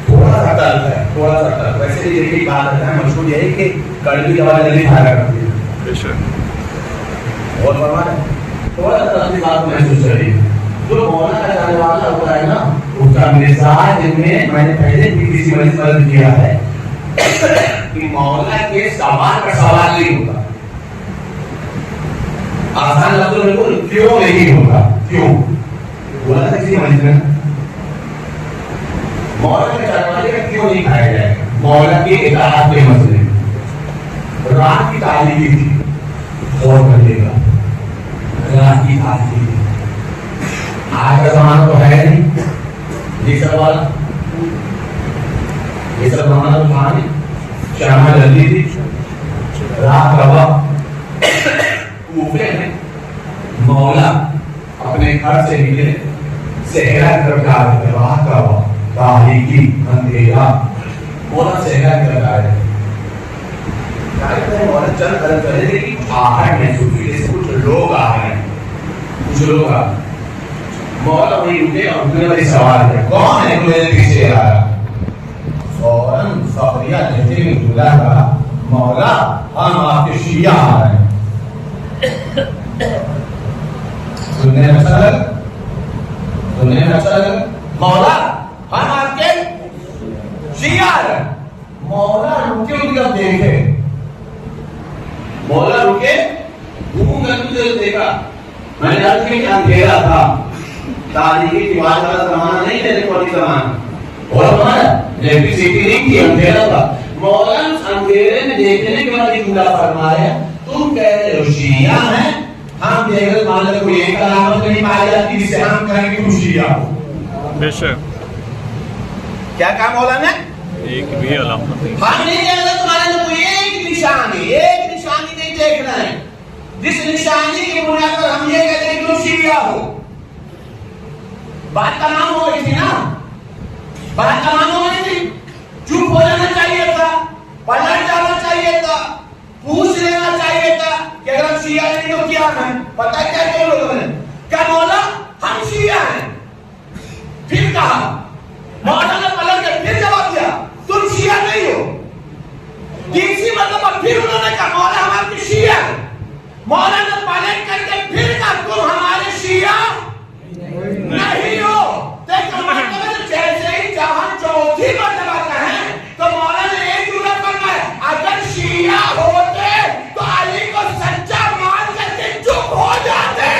تھوڑا سا درد ہے, تھوڑا سا درد. ویسے یہ بھی بات ہے مشہور یہ ہے کہ کڑوی دوا جلدی کھایا کرتی ہے. اور فرمایا تھوڑا سا درد کی بات محسوس کری. جو مولا کا جانے والا ہوتا ہے نا, اس کا مزاج میں نے پہلے بھی کسی مجلس میں عرض کیا ہے کہ مولا کے سوال کا سوال نہیں ہوتا. آسان لفظوں میں بول, کیوں نہیں ہوتا, کیوں بولا تھا کسی مجلس میں, مولا کے جانے والے کا کیوں نہیں کھایا جائے گا. مولا کی اطاعت کے مسئلے, رات کی تعلیمی تھی, غور کریے گا, رات کی تعلیمی تھی. آج کا زمانہ تو ہے نہیں, یہ سب والا یہ سب زمانہ تو تھا نہیں. شامہ جلدی تھی, رات کا وقت, کوفے میں مولا اپنے گھر سے نکلے, صحرا کی طرف جا رہے تھے. رات کا وقت, تاریکی, اندھیرا, مولا صحرا کی طرف جا رہے تھے. مولا چل کر چلے تھے کہ آہٹ محسوس ہوئی, جیسے کچھ لوگ آ رہے ہیں, کچھ لوگ آ رہے ہیں. مولا وہی اٹھے اور اٹھنے والے سوال ہے, کون ہے مجھے پیچھے آ رہا؟ فوراً فخریہ لہجے میں بولا کہا, مولا ہم آپ کے شیعہ آ رہے ہیں. سننے میں اچھا لگا, سننے میں اچھا لگا. مولا ہم آپ کے شیعہ آ رہے ہیں. مولا رکے ان کا دیکھے, مولا رکے, گھوم کر تجھے دیکھا. میں نے عرض کیا اندھیرا تھا, تاریخی دیوار والا زمانہ نہیں تھا, ریکارڈی زمانہ, اور ہمارا الیکٹریسٹی نہیں تھی, اندھیرا تھا. مولا اندھیرے میں دیکھنے کے بعد یہ جملہ فرمایا, تم کہہ رہے ہو شیعہ ہیں, ہم دیکھ رہے مان کو ایک علامت نہیں پائی جاتی جسے ہم کہیں کہ تم شیعہ ہو. بے شک کیا کہا مولا نے؟ ایک بھی علامت نہیں. ہم نہیں کہہ رہے تمہارے کو ایک نشانی نہیں دیکھ رہے ہیں, جس نشانی کی بنیاد پر ہم یہ کہتے ہیں کہ تم شیعہ ہو. بات تمام ہو گئی تھی نا, بات تمام ہو گئی تھی. چپ ہو جانا چاہیے تھا, پلٹ جانا چاہیے تھا, پوچھ لینا چاہیے تھا کہ اگر ہم شیعہ نہیں تو کیا ہیں. پتہ کیا کہ لوگوں نے کہا مولا ہم شیعہ ہیں. پھر کہا, مولا نے پلٹ کر پھر جواب دیا تم شیعہ نہیں ہو. تیسری مرتبہ پھر انہوں نے کہا مولا ہم آپ کے شیعہ ہیں. مولا نے پلٹ کر کے پھر کہا تم ہمارے شیعہ نہیں ہو. جیسے ہی جہاں چوتھی مرتبہ کہیں تو مولا نے ایک جملہ فرمایا, اگر شیعہ ہوتے تو علی کو سچا مان کر کے چپ ہو جاتے.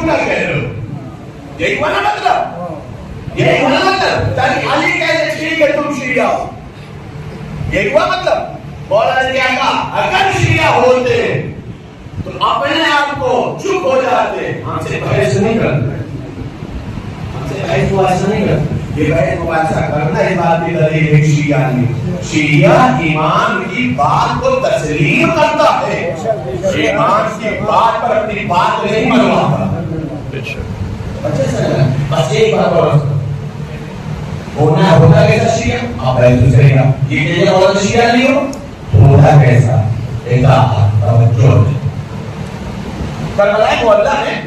جھوٹا کہہ رہے ہو. یہی ہوا نا مطلب, یہی ہوا نا مطلب. تاکہ علی کہتے ٹھیک ہے تم شیعہ ہو, یہی ہوا مطلب. مولانا نے کیا کہا, اگر شیعہ ہوتے تو اپنے آپ کو چپ ہو جاتے, ہم سے بحث نہیں کرتے, ہم سے بحث مباحثہ نہیں کرتے. یہ بحث مباحثہ کرنا اس بات کی دلیل ہے شیعہ نہیں. شیعہ امام کی بات کو تسلیم کرتا ہے, امام کی بات پر اپنی بات نہیں منواتا. اچھا سر, بس ایک بات اور ہوتا کیسا شیعہ, آپ دوسرے کا یہ کہتے ہیں اور شیعہ نہیں ہو, ہوتا کیسا اطاعت توجہ. کربلا محلہ میں,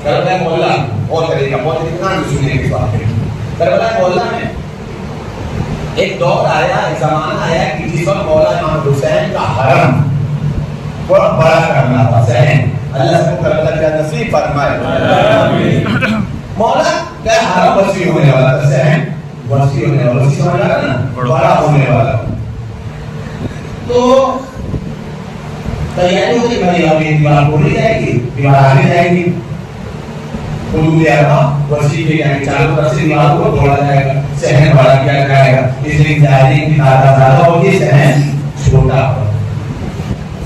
کربلا محلہ اور طریقہ بہت اتنا سننے کی بات ہے. کربلا محلہ میں ایک دور آیا, ایک زمانہ آیا کہ جس وقت مولا امام حسین کا حرم بہت بڑا کرنا تھا. حسین اللہ سے کربلا کا نصیب فرمائے. مولا کا حرم وسیع ہونے والا تھا, حسین وسیع ہونے والا, وسیع ہونے والا نا, بڑا ہونے والا. تو تیاری ہوئی بھائی, اب یہ دیوار بولی جائے گی, دیوار آگے جائے گی, حدود عربہ وسیع کی جائے گی, چاروں طرف سے دیوار کو توڑا جائے گا, صحن بڑا کیا جائے گا. اس لیے ظاہرین کی تعداد زیادہ ہوگی, صحن چھوٹا ہوگا.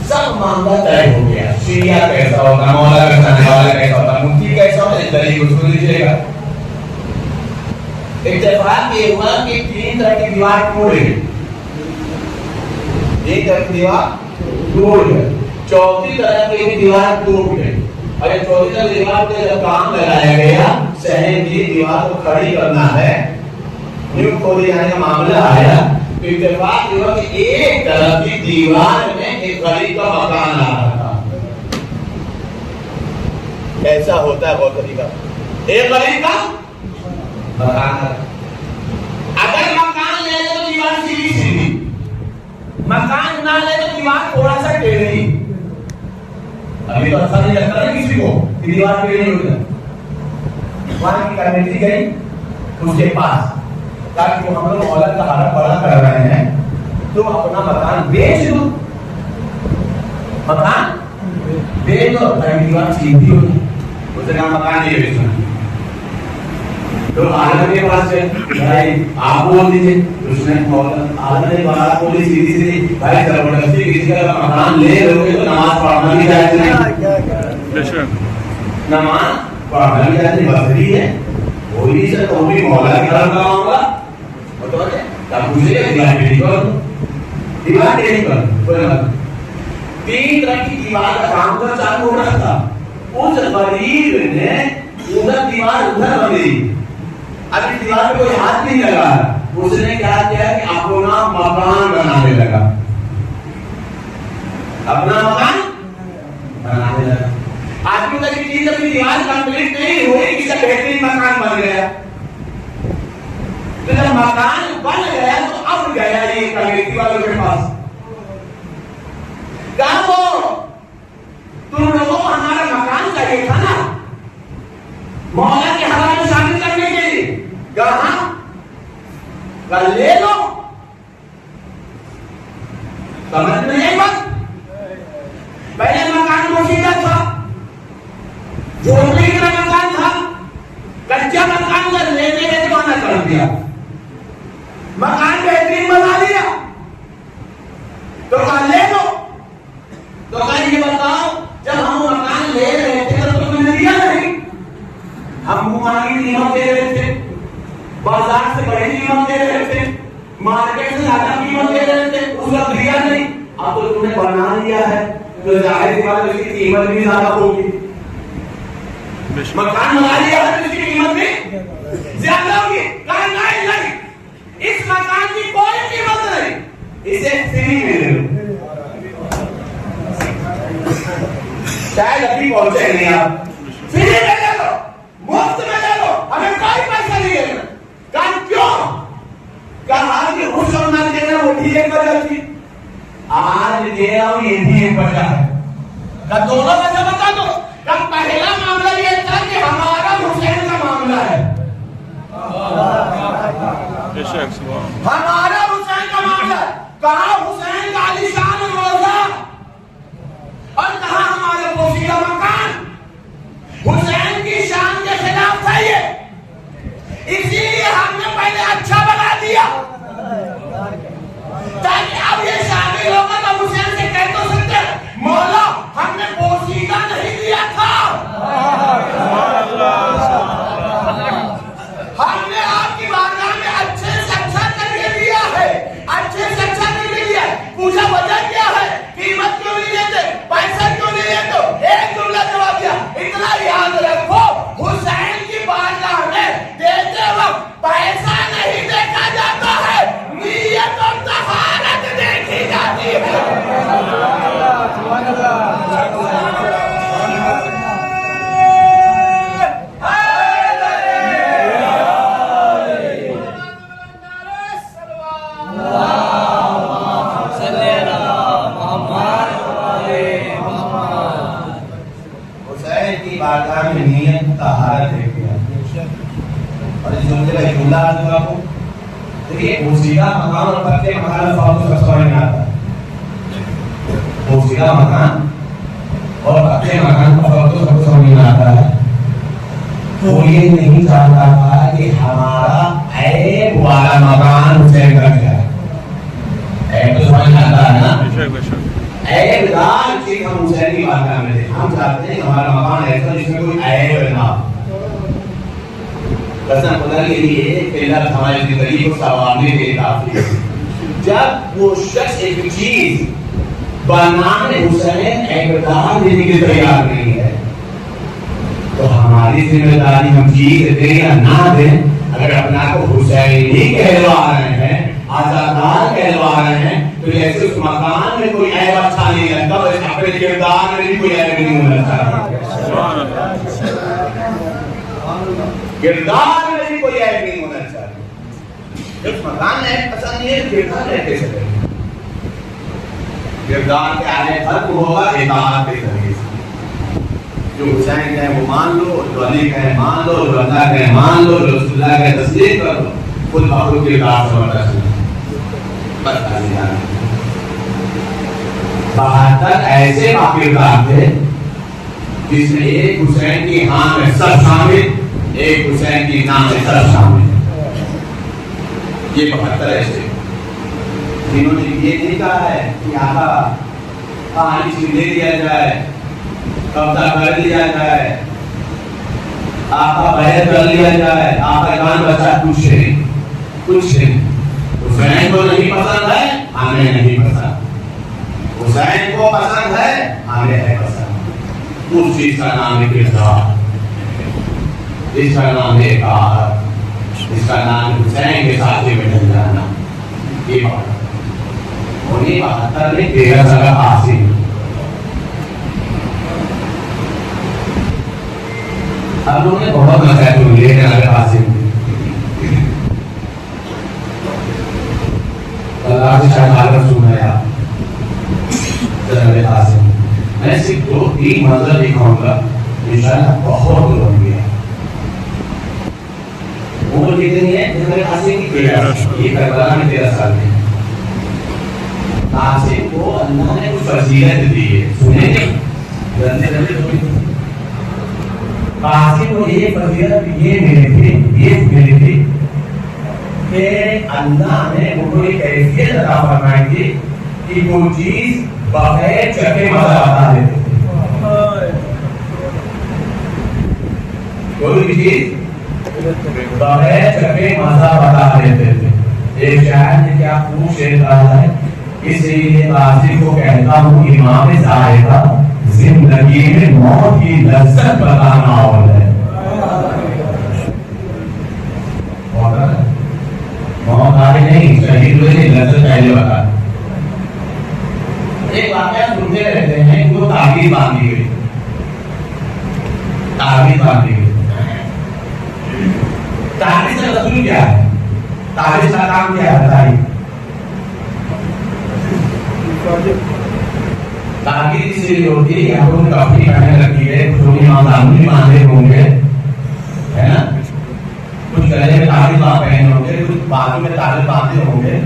سب معاملہ طے ہو گیا. شیعہ کیسا ہوگا, مولا کیسا, نوالا کیسا ہوگا, مفتی کیسا ہوگا, اس طریقے کو سن لیجیے گا. اتفاق یہ ہوا کہ 3 طرح کی دیوار ٹوٹ گئی. ایک طرف کی دیوار ٹوٹ گئی, چوتھی طرف کی بھی دیوار ٹوٹ گئی. اور یہ چوتھی طرف دیوار پہ جب کام لگایا گیا, صحن کی دیوار کو کھڑی کرنا ہے, نیو کھودے جانے کا معاملہ آیا, تو اتفاق یہ ہوا کہ ایک طرف کی دیوار میں ایک غریب کا مکان آ رہا تھا. ایسا ہوتا ہے بہت طریقہ, ایک غریب کا مکان. اگر مکان لے لے تو دیوار سیدھی سیدھی, مکان نہ لے تو دیوار تھوڑا سا ٹیڑھی. ابھی تو اچھا نہیں لگتا نا کسی کو کہ دیوار ٹیڑھی ہو جائے. وہاں کی کمیٹی گئی اس کے پاس, تاکہ وہ ہم لوگ مولا کا حرم بڑا کر رہے ہیں, تم اپنا مکان بیچ دو, مکان بیچ دو تاکہ دیوار سیدھی ہو جائے. اس نے کہا مکان نہیں بیچنا. تو عالم کے پاس گئے, بھائی آپ بول دیجیے. اس نے عالم نے بات بولی سیدھی سیدھی, بھائی زبردستی کسی کا مکان لے لو گے تو نماز پڑھنا بھی جائز نہیں, نماز پڑھنا بھی جائز نہیں. بصری ہے وہی سے تو بھی مولا کی طرف کراؤں گا, تب پوچھے گا دیوار ٹیڑھی کر, دیوار ٹیڑھی کر. 3 طرح کی دیوار کا کام کر چالو ہو رہا تھا. اس غریب نے ادھر دیوار ادھر بنی, ابھی دیوار پہ کوئی ہاتھ نہیں لگا. اس نے کیا کیا کہ اپنا مکان بنانے لگا, اپنا مکان بنانے لگا. آدمی تک یہ چیز اپنی دیوار کمپلیٹ نہیں ہوئی کہ سب بہترین مکان بن گیا. جب مکان بن گیا تو اب گیا یہ کمیٹی والوں کے پاس, کہا وہ تم لوگوں کو ہمارا مکان چاہیے تھا نا مولا کے حرم میں شامل کرنے کے لیے, کہاں کر لے لو. سمجھ میں نہیں بات. پہلے مکان موجودہ تھا, جھوپڑی کا مکان تھا, کچا مکان کا لینے کے منع کر دیا, مکان بہترین بنا دیا. تو کہا لے لو. تو کہا یہ بتاؤ جب ہم مکان لے رہے تھے تو تم نے دیا نہیں, ہم مکان کی قیمت دے رہے تھے, بازار سے بڑی قیمت دے رہے تھے, مارکیٹ سے زیادہ قیمت دے رہے تھے, اس وقت دیا نہیں. اب تو تم نے بنا لیا ہے تو ظاہر سی بات ہے اس کی قیمت بھی زیادہ ہوگی. مکان بنا لیا ہے تو اس کی قیمت بھی زیادہ ہوگی. کہا نہیں, اس مکان کی کوئی قیمت نہیں, اسے فری میں لے لو. شاید ابھی پہنچے نہیں آپ, فری میں لے لو, مفت میں لے لو, ہمیں کوئی پیسہ نہیں دینا. کہا کیوں؟ کہا کہ خوش ہونا دینا وہ بھی ایک وجہ تھی, آج دے رہا ہوں یہ بھی ایک وجہ ہے. کہا دونوں وجہ بتا دو. کہا پہلا معاملہ یہ تھا کہ ہمارا حسین کا معاملہ ہے, ہمارا حسین کا معاملہ ہے. کہا حسین کا علی شان روزہ, اور کہا ہمارا پوشیدہ مکان. حسین حسین کی بارگاہ میں نیت طہارت لے کے آئے اور اس جملے کا جملہ آدھوں آپ کو دیکھئے موسیقہ مقام اور پتے مقام فاؤں سب سمجھ میں آتا ہے موسیقہ مقام اور پتے مقام کا فاؤں سب سمجھ میں آتا ہے وہ یہ نہیں چاہتا تھا کہ ہمارا عیب والا مقام حسین کا کیا ہے عیب تو سمجھ میں آتا ہے نا عیب دار چیز ہم حسین کی بارگاہ میں دیں ہم چاہتے ہیں ہمارا مقام ایسا جس میں کوئی عیب نہ قسم خدا کے لیے کہ اللہ ہماری زندگی کو سنوارنے کے کافی ہے جب وہ شخص ایک چیز بنام حسین عیب دار دینے کے تیار نہیں ہے تو ہماری ذمہ داری ہم چیز دیں یا نہ دیں اگر اپنا کو حسینی کہلوا رہے ہیں آزادار کہلوا رہے ہیں تو ایسے اس مکان میں کوئی عیب اچھا نہیں لگتا اور اپنے کردار میں بھی کوئی عیب نہیں ہونا چاہیے کردار میں بھی کوئی عیب نہیں ہونا چاہیے جب مکان عیب پسند نہیں ہے کردار ہے کیسے کریں کردار کے آنے فرق ہوگا اطاعت کے ذریعے سے جو حسین کہے وہ مان لو جو علی کہے مان لو جو اللہ کہے مان لو جو رسول اللہ کہے تصدیق کر لو خود بخود کے کار سے بڑھتا چلے بس خالی جانا 72 ایسے کردار تھے جس میں ایک حسین کی ہاں میں سب شامل ایک حسین کی نام میں سب شامل یہ 72 ایسے جنہوں نے یہ نہیں کہا ہے کہ آقا پانی چھین لے دیا جائے قبضہ کر لیا جائے آقا بیعت کر لیا جائے آقا جان بچہ کچھ نہیں حسین کو نہیں پسند ہے ہمیں نہیں پسند حسین کو پسند ہے ہمیں ہے پسند اس چیز کا نام ہے کردار اس کا نام ہے اطاعت اس کا نام حسین کے ساتھ میں ڈل جانا یہ بات انہیں 72 میں 13 سال حاصل اب لوگوں نے بہت مسائل کو لے کر آگے حاصل اللہ سے شاید حالت سنایا جناب حاصل میں صرف 2-3 منظر دکھاؤں گا انشاءاللہ بہت لوگ گیا عمر کتنی ہے جناب حاصل کی 13 سال یہ کربلا میں 13 سال میں حاصل کو اللہ نے کچھ فضیلت دی ہے سنیں گے قاسم کو یہ فضیلت یہ ملی تھی کہ اللہ نے ان کو ایک کیفیت عطا فرمائی تھی کہ وہ چیز بغیر چکے مزہ بتا دیتے تھے کوئی بھی چیز بغیر چکے مزہ بتا دیتے تھے ایک شاعر نے کیا خوب شعر کہا ہے اس لیے قاسم کو کہتا ہوں امام زاہدہ زندگی میں موت کی لذت بتانا اور ہے موت آگے نہیں شہید ہوئے لذت پہلے بتا ایک واقعہ سنتے رہتے ہیں کہ وہ تعبیر باندھی گئی تعبیر سے رسول کیا ہے تعبیر کا کام کیا ہے بتائیے تعبیر اس لیے ہوتی ہے یہاں پر کافی پہنے رکھی ہے کچھ لوگ امام دامن بھی باندھے ہوں گے ہے نا کچھ گلے میں تعبیر پہنے ہوں گے کچھ بازو میں تعبیر باندھے ہوں گے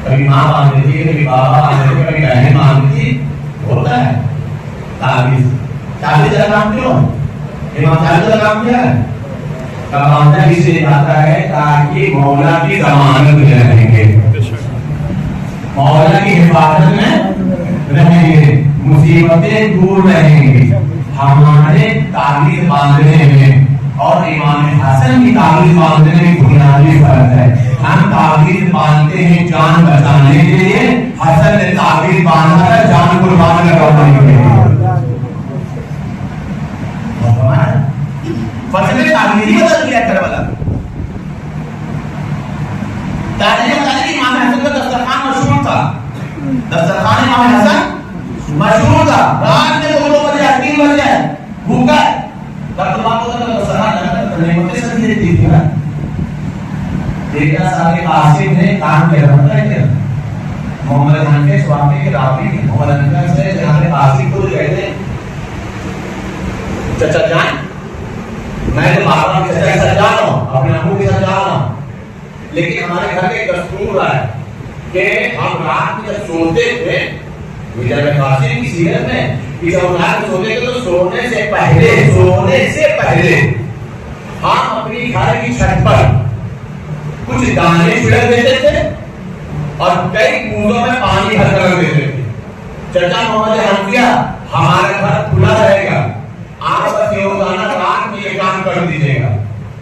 کبھی ماں باندھتی تھی کبھی بابا باندھتے تھے کبھی بہن باندھتی تھی ہوتا ہے تعبیر کا کام کیوں امام تعبیر کا کام کیا ہے باندھنا اس لیے جاتا ہے تاکہ مولا کی ضمانت میں رہیں گے مولا کی حفاظت میں رہیں گے مصیبتیں دور رہیں گی ہمارے تعبیر باندھنے میں اور امام حسن کی تعبیر باندھنے میں بنیادی فرق ہے ہم تعبیر باندھتے ہیں جان بچانے کے لیے حسن نے تعبیر باندھا ہے جان قربان کروانے کے لیے فصل تعبیر ہی بدل گیا کربلا تاریخ بتانے کہ امام حسن کا دسترخوان مشہور تھا دسترخوان امام حسن مشہور تھا رات میں 2 بجے 3 بجے بھوکا ہے تب بات ہوتا ہے دسترخوان لگا نعمتیں سب دیتی تھی نا 13 سال کے قاسم نے کام کیا پتہ ہے کیا محمد حنفی اس واقعے کے راوی محمد حنفی سے جناب قاسم کو کہتے ہیں چچا جان میں تو بابا کے چچا کے ساتھ جا رہا ہوں, اپنے ابو کے ساتھ جا رہا ہوں, لیکن ہمارے گھر میں ایک دستور ہے کہ ہم رات میں جب سوتے تھے وجے قاسم کی سیرت میں کہ جب ہم رات میں سوتے تھے تو سونے سے پہلے ہم اپنی گھر کی چھت پر کچھ دانے چھڑک دیتے تھے اور کئی کوزوں میں پانی بھر کر دیتے تھے. چچا محمد حنفیہ ہمارا گھر کھلا رہے گا, آپ بس یہ روزانہ رات میں یہ کام کر دیجیے گا.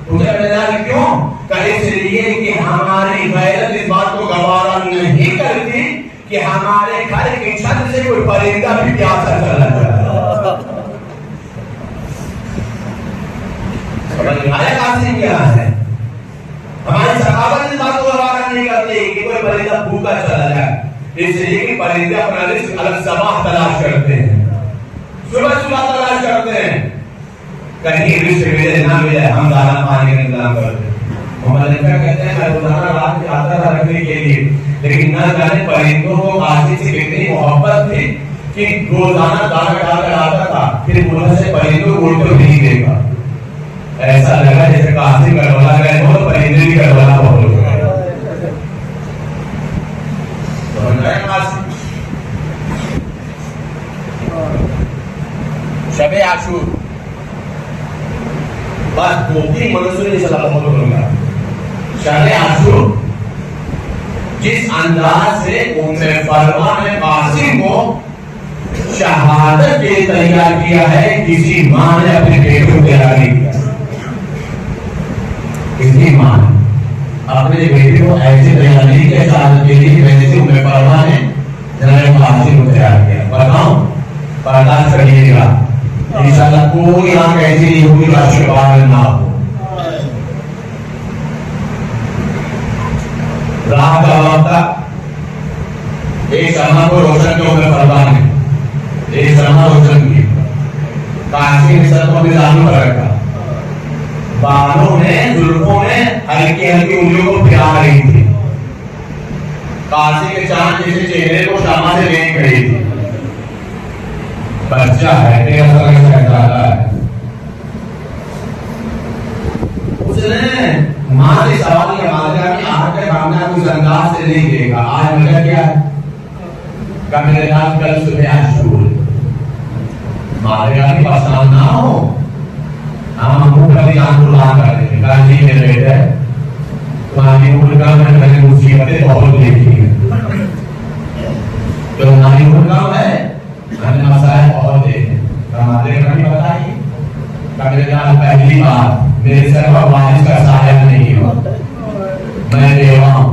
مجھے بتایا کیوں؟ کہ اس لیے کہ ہماری غیرت اس بات کو گوارا نہیں کرتی کہ ہمارے گھر کی چھت سے کوئی پرندہ بھی پیاسا چلا جائے. سمجھ آیا قاسم کیا ہے؟ ہماری ثقافت اس بات کو گوارا نہیں کرتی کہ کوئی پرندہ بھوکا چلا جائے, اس لیے کہ پرندے اپنا رزق الگ صباح تلاش کرتے ہیں, صبح تلاش کرتے ہیں, کہیں رزق ملے نہ ملے ہم دانا پانی کا انتظام کرتے ہیں. محمد علی کہتے ہیں میں روزانہ رات میں آتا تھا رکھنے کے لیے, لیکن نہ جانے پرندوں کو قاسم سے کتنی محبت تھی کہ روزانہ دانا ڈال کر آتا تھا, پھر مجھ سے پرندوں کو اڑ کر نہیں دیکھا. ایسا لگا جیسے قاسم کربلا گئے ہو تو پرندے بھی کربلا پہنچ گئے. شب عاشور بس دو تین منصور ان شاء اللہ کروں گا. شب عاشور جس انداز سے فرمان قاسم کو شہادت کے تیار کیا ہے, کسی ماں نے اپنے بیٹے کو تیار نہیں کیا. کسی ماں نے اپنے بیٹے کو ایسے تیار نہیں کیا شہادت کے لیے ویسے فرمان نے جناب قاسم کو تیار کیا. بتاؤں برداشت کریے گا انشاءاللہ کوئی آنکھ ایسی نہیں ہوگی کہ آپ کے پاس نہ ہو. رات کا وقت ایک شمع کو روشن کیا میں فرمان ہے, ایک شمع روشن کی قاسم نے سر کو اپنے دانوں پر رکھا, بالوں نے زلفوں نے ہلکی ہلکی انگلیوں کو پھیلا رہی تھی. قاسم کے چاند جیسے چہرے کو شمع سے لے کھڑی تھی. بچہ ہے تیرا سر شہزادہ ہے. اس نے ماں سے سوال کیا, ماں کہ آپ کے خاندان کو اس انداز سے نہیں دے گا, آج وجہ کیا ہے؟ کہ میرے نام کل صبح عاشور مارے گا نہیں پسند نہ ہو, ہم کو کبھی جان قربان کر دیں گے. کہا جی میرے بیٹے تمہاری ملک میں نے مصیبتیں بہت دیکھی ہیں, تو ہماری ملک ہے ہم نے مسائل بہت دیکھے. ہمارے گھر میں بتائیے کہ میرے جان پہلی بار میرے سر پر بارش کا سایہ نہیں ہو, میں بیوہ ہوں.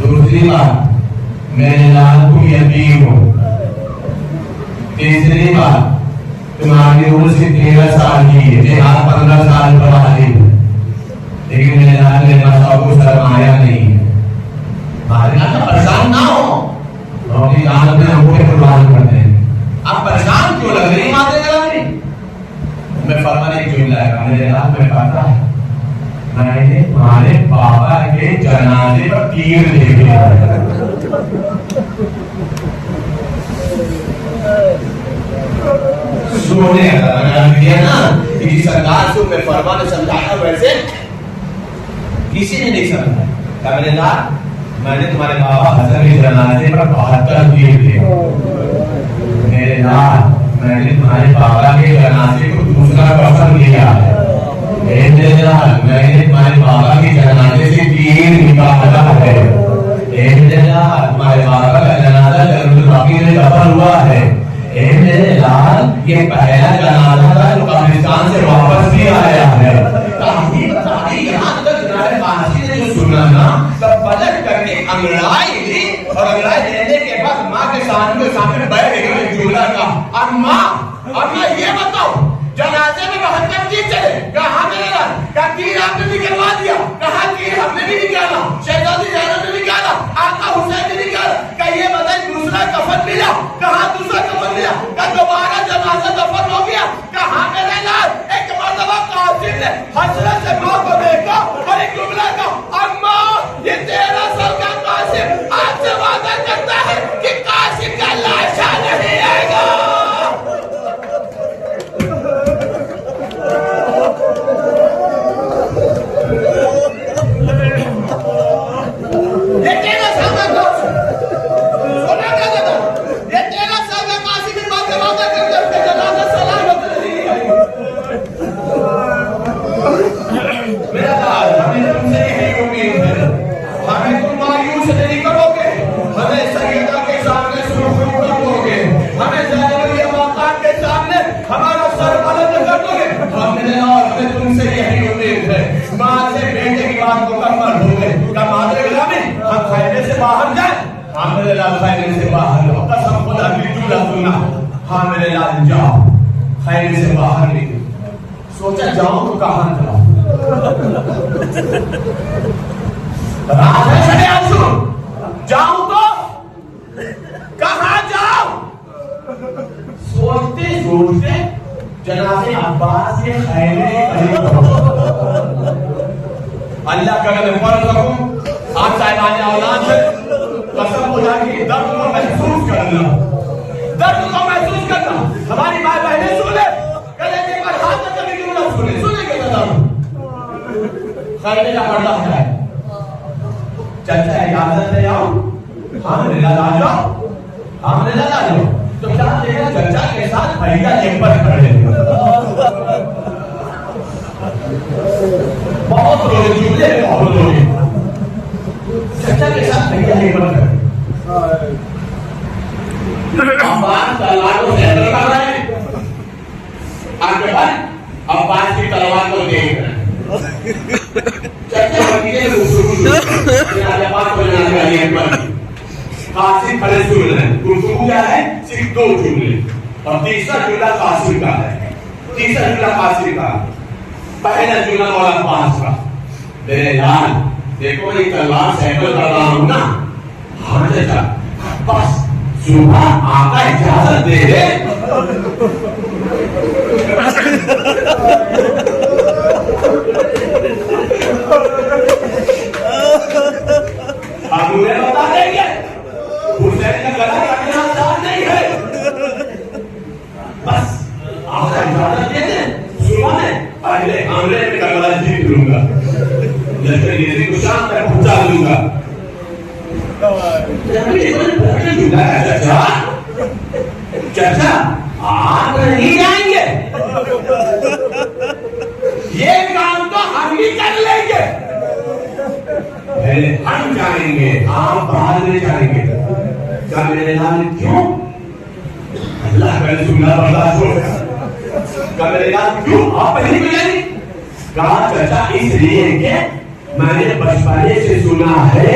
دوسری بار میرے جان کو یتیم ہو. تیسری بار تمہاری عمر سے 13 سال کی ہے, جہاد 15 سال پر آئی, لیکن میرے جان میرے مساؤ کو سرمایہ نہیں ہے. ہمارے جان پریشان نہ ہو, اپنی جان میں ہم کو قربان کرتے ہیں. آپ پریشان کیوں لگ رہی ماتے جگہ نہیں؟ میں فرمان ایک جملہ ہے میرے جان میں پتا ہے, میں نے تمہارے بابا کے جنازے پر تیر دیکھے. سونے کا نا کہ سرکار سے میں فرمان نے سمجھایا ویسے کسی نے نہیں سمجھا. کہ میرے جان میں نے تمہارے بابا حسن کے جنازے پر 72 تیر دیے. میرے جان میں نے تمہارے بابا کے جنازے کو دوسرا کفن دیا ہے. میرے جان میں نے تمہارے بابا کے جنازے سے تیر نکالا ہے. میرے جان تمہارے بابا کا جنازہ جنرل باقی میں دفن ہوا ہے. میرے لال یہ پہلا جنازہ تھا جو پاکستان سے واپس بھی آیا ہے. یہاں تک جناب قاسم نے جو سنا نا تب پلٹ کر کے انگڑائی لی, اور انگڑائی لینے کے بعد ماں کے سامنے بیٹھ گئی جملہ کا, اما یہ بتاؤ جنازے میں 72 تیر چلے, کہاں میرے لال, کہا تیر آپ نے نکلوا دیا, کہا تیر ہم نے بھی نکالا, شہزادی زینب نے نکالا, آقا حسین نے نکالا. کہ یہ بتائیں دوسرا کفن ملا, کہاں دوسرا کفن ملا, کہ دوبارہ جنازہ دفن ہو گیا, کہاں میرے لال. ایک مرتبہ قاسم نے حسرت سے ماں کو دیکھا اور ایک جملہ کا, اما یہ 13 سال کا قاسم آج سے وعدہ کرتا ہے کہ قاسم کا لاشا نہیں آئے گا. ہمارا سر بلند کر دو گے. ہم نے اور ہمیں تم سے یہی امید ہے. ماں سے بیٹے کی بات مکمل ہو گئے. کیا مادر غلامی ہم خیمے سے باہر جائیں؟ ہاں میرے لال خیمے سے باہر جاؤ. قسم خدا کی جملہ سننا. ہاں میرے لال جاؤ خیمے سے باہر نکلو. سوچا جاؤں تو کہاں جاؤں؟ جاؤں تو کہاں جاؤں؟ سوچتے سوچتے جناب عباس کے خیمے کے قریب پہنچا. اللہ کا اگر میں پڑھ سکوں آپ صاحبان اولاد سے قسم خدا کی درد کو محسوس کرنا. درد کو محسوس کرنا. ہماری ماں بہنیں سنے کہنے کے بعد ہاتھ تک کبھی کیوں نہ سنے کے درد خیمے کا پردہ ہٹائے. چچا اجازت ہے آؤ. ہاں میرے لال آ جاؤ. ہاں میرے لال آ جاؤ. تو کیا دیکھا چچا کے ساتھ بھیا ایک پر کھڑے بہت روئے جملے بہت روئے. چچا کے ساتھ بھیا ایک پر کھڑے. عباس تلوار کو سیٹل کر رہے ہیں. آپ کے بعد عباس کی تلوار کو دیکھ رہے ہیں. چچا بھتیجے عباس کو جانے والی ایک پر قاسم کھڑے سن رہے ہیں. گفتگو کیا ہے؟ صرف دو جملے اور تیسرا جملہ قاسم کا ہے. تیسرا جملہ قاسم کا. پہلا جملہ مولا عباس کا. میرے لال دیکھو میں تلوار سیٹل کر رہا ہوں نا. ہاں چچا بس صبح آقا اجازت دے دے. اب مجھے بتا دیں گے حسین کا گلا کٹنا آسان نہیں ہے. بس آقا اجازت دے دیں صبح میں پہلے حملے میں کربلا جیت لوں گا. لشکر یزید کو شام تک پہنچا دوں گا. چچا آپ نہیں جائیں گے. یہ کام تو ہم ہی کر لیں گے. پہلے ہم جائیں گے آپ بعد میں جائیں گے. کیا میرے لال کیوں؟ اللہ کا سننا برداشت ہو. کیا میرے لال کیوں آپ پہلے میں جائیں گے؟ کہا چچا اس لیے کہ میں نے بچپنے سے سنا ہے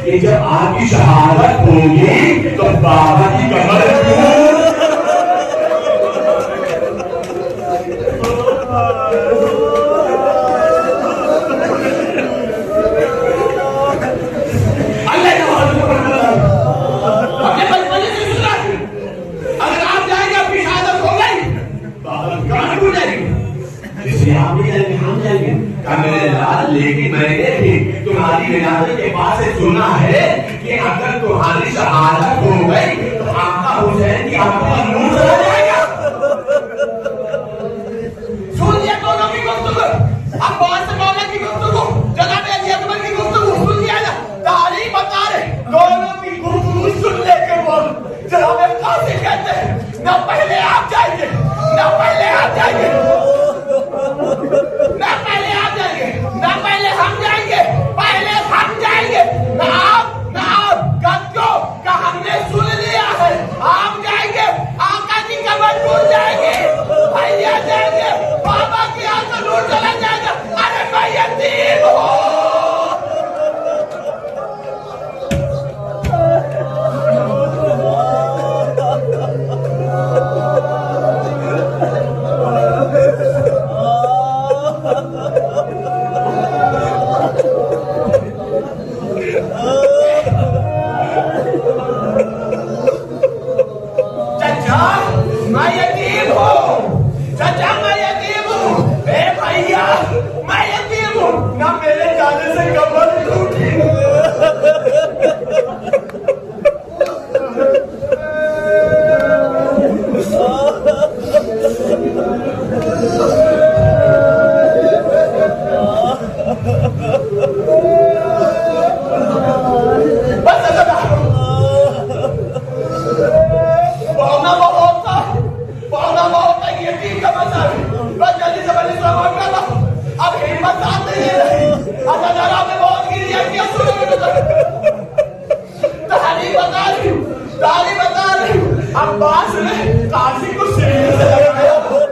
کہ جب آپ کی شہادت ہوگی تو بابا کی کمر لیکن میں نے بھی تمہاری ولادت کے بعد سے سنا ہے کہ اگر تمہاری شہادت ہو گئی تو آقا حسین کی آنکھوں پر نور چلا جائے گا. سن لیا دونوں کی گفتگو. عباس مولا کی گفتگو, جناب علی اکبر کی گفتگو سن لیا نا. تاریخ بتا رہے دونوں کی گفتگو سننے کے بعد جناب قاسم کہتے ہیں نہ پہلے آپ جائیں گے نہ پہلے آپ جائیں گے نہ پہلے آپ جائیں گے نہ پہلے ہم جائیں گے. پہلے ہم جائیں گے نہ آپ گدوں کا ہم نے سن لیا ہے. آپ جائیں گے آقا کی کمر ٹوٹ جائے گی. بھیا جائیں گے بابا کی آنکھ نور چلا جائے گا. ارے میں یتیم ہوں. عباس نے قاضی کو سینے سے لگایا.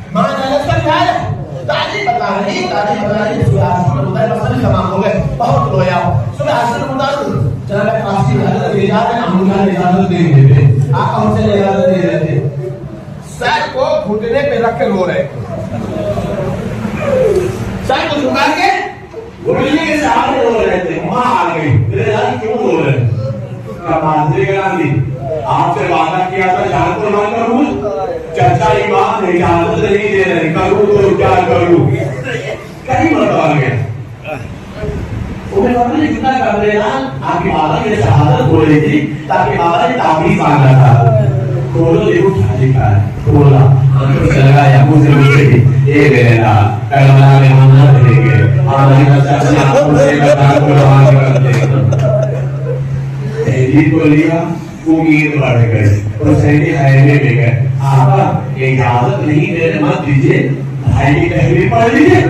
ماں نے سمجھایا تاجی بتا رہی مسئلے تمام ہو گئے بہت رویا جناب قاسم حضرت اجازت اجازت نہیں دیتے آقا ہم سے اجازت نہیں دیتے سر کو گھٹنے پہ رکھ کے رو رہے سر کو جھکا کے گھٹنے کے سامنے رو رہے تھے ماں آ گئی میرے جان کیوں رو رہے معذری گرامی آپ سے وعدہ کیا تھا جان تو نہ کروں چچا امام اجازت نہیں دے رہے کروں تو کیا کروں کہیں بتا گیا انہیں پتہ نہیں کتنا کر رہے نا آپ کی مالا کی شہادت ہو رہی تھی تاکہ مالا نے تعبیر مانگا تھا کھولو دیکھو کیا لکھا ہے کھولا آنکھوں سے لگایا منہ سے مجھے یہ دے رہا کرمانا میں ہم نہ دیں گے آمانی کا چاچا آپ کو سے بتا کو روان کرتے تحریر کو لیا امید بڑھ گئی اور سینی حیرے میں گئے آقا اجازت نہیں دے رہے مت دیجئے بھائی کی تحریر پڑھ لیجئے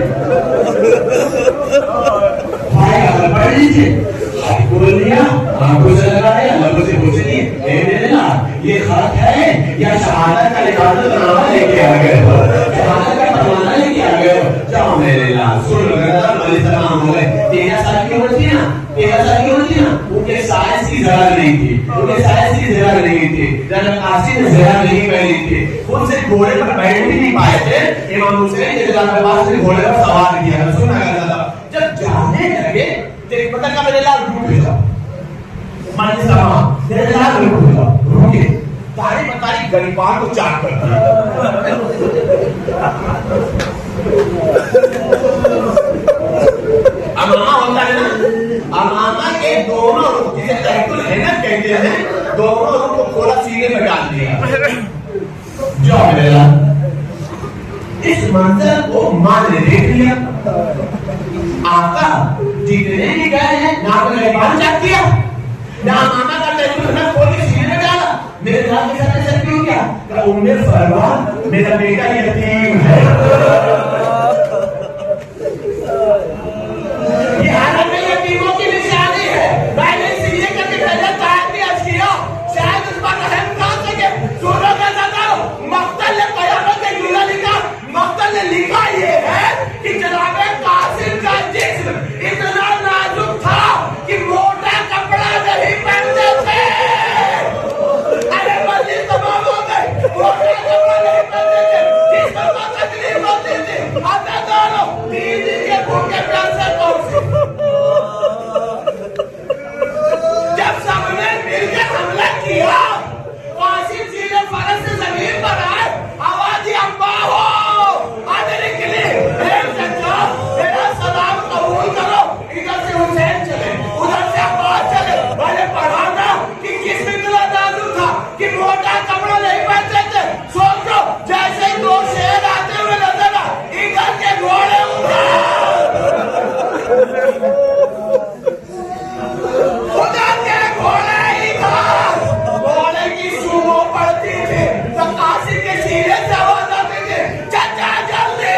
بھائی اگر پڑھ لیجئے بھائی کو لیا آنکھوں سے لگایا لبوں سے پوچھ لیے اے دینا یہ خط ہے یا شہادت کا اجازت نامہ لے کے آ گئے ہو شہادت کا پروانہ لے کے آ گئے ہو جاؤ میرے لال سن لگا مالی سلام ہو گئے 13 سال کی عمر تھی نا 13 سال کی عمر تھی نا ان کے سائنس کی ذرا نہیں تھی ان کے سائنس کی ذرا نہیں تھی جناب قاسم نے ذرا نہیں پہنی تھی ان سے گھوڑے پر بیٹھ بھی نہیں پائے تھے امام حسین نے جلال عباس نے گھوڑے پر سوار کیا سنا کرتا تھا جب جانے لگے دیکھ پتہ کا میرے لال روح بھیجا مالی سلام میرے لال روح بھیجا روح کے تاری بتاری گریبان کو چاٹ کرتا امامہ ہوتا ہے نا امامہ کے دونوں رخ جسے تحت الحنت کہتے ہیں دونوں رخ کو کھولا سینے میں ڈال دیا جو میرے لال اس منظر کو ماں نے دیکھ لیا آقا جتنے بھی گئے ہیں نہ تو گریبان چاٹ کیا نہ امامہ کا تحت الحنت کھول کے سینے میں ڈالا میرے لال کے ساتھ ایسا کیوں کیا کہ ام فروا میرا بیٹا یتیم ہے یہ حالت میں یتیموں کی نشانی ہے میں نے سینے کر کے پہلے تاہت بھی عرض کیا شاید اس پر رحم کھا سکے سوروں کا زدہ مقتل نے قیامت کے جملہ لکھا مقتل نے لکھا یہ ہے کہ جناب قاسم کا جسم اتنا نازک تھا کہ موٹا کپڑا نہیں پہنتے تھے تمام ہو گئے موٹا کپڑا نہیں پہنتے تھے جس کو تکلیف ہوتی تھی آتا دونوں دیدی کے بھوکے پیاسے پہنچے جب سب نے مل کے حملہ کیا قاسم جی نے فرض سے زمین پر آئے آواز ہی امبا ہو آدھے نکلی اے چچا میرا سلام قبول کرو ادھر سے حسین چلے ادھر سے عباس چلے میں نے پڑھا تھا کہ کس اتنا نازک تھا کہ موٹا کپڑا نہیں پہنتے تھے سوچو جیسے دو شیر آتے ہوئے نظر آ ادھر کے گھوڑے ادھر کے گھوڑے ہی تھا گھوڑے کی سومو پڑتی تھی تو قاسم کے سینے سے آواز آتی تھی چچا جلدی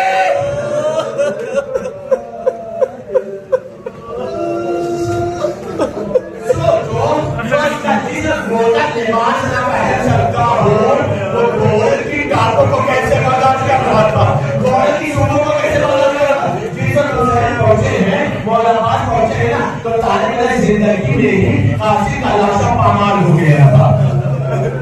موٹا لباس نہ پہن سکتا ہوں وہ گھوڑے کی ٹانگوں کو کیسے برداشت کر رہا تھا گھوڑے کی سونوں کو کیسے برداشت کر رہا تھا جس وقت حسین پہنچے ہیں مولا عباس پہنچے ہیں نا تو طالب زندگی میں ہی قاسم کا لاشا پامال ہو گیا تھا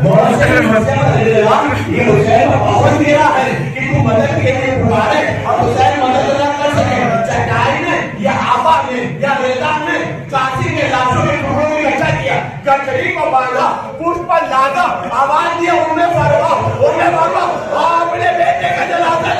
مولا سے مسئلہ بدل گیا یہ حسین کا بہت گرا ہے کہ تو مدد کے لیے پکارے اور حسین مدد نہ کر سکے چٹائی نے یا آبا نے یا ریدان نے قاسم کے لاشوں کے ٹکڑوں کو اکٹھا کیا گٹری کو باندھا پوچھ پر لادا آواز دیا انہیں فروا اپنے بیٹے کا جنازہ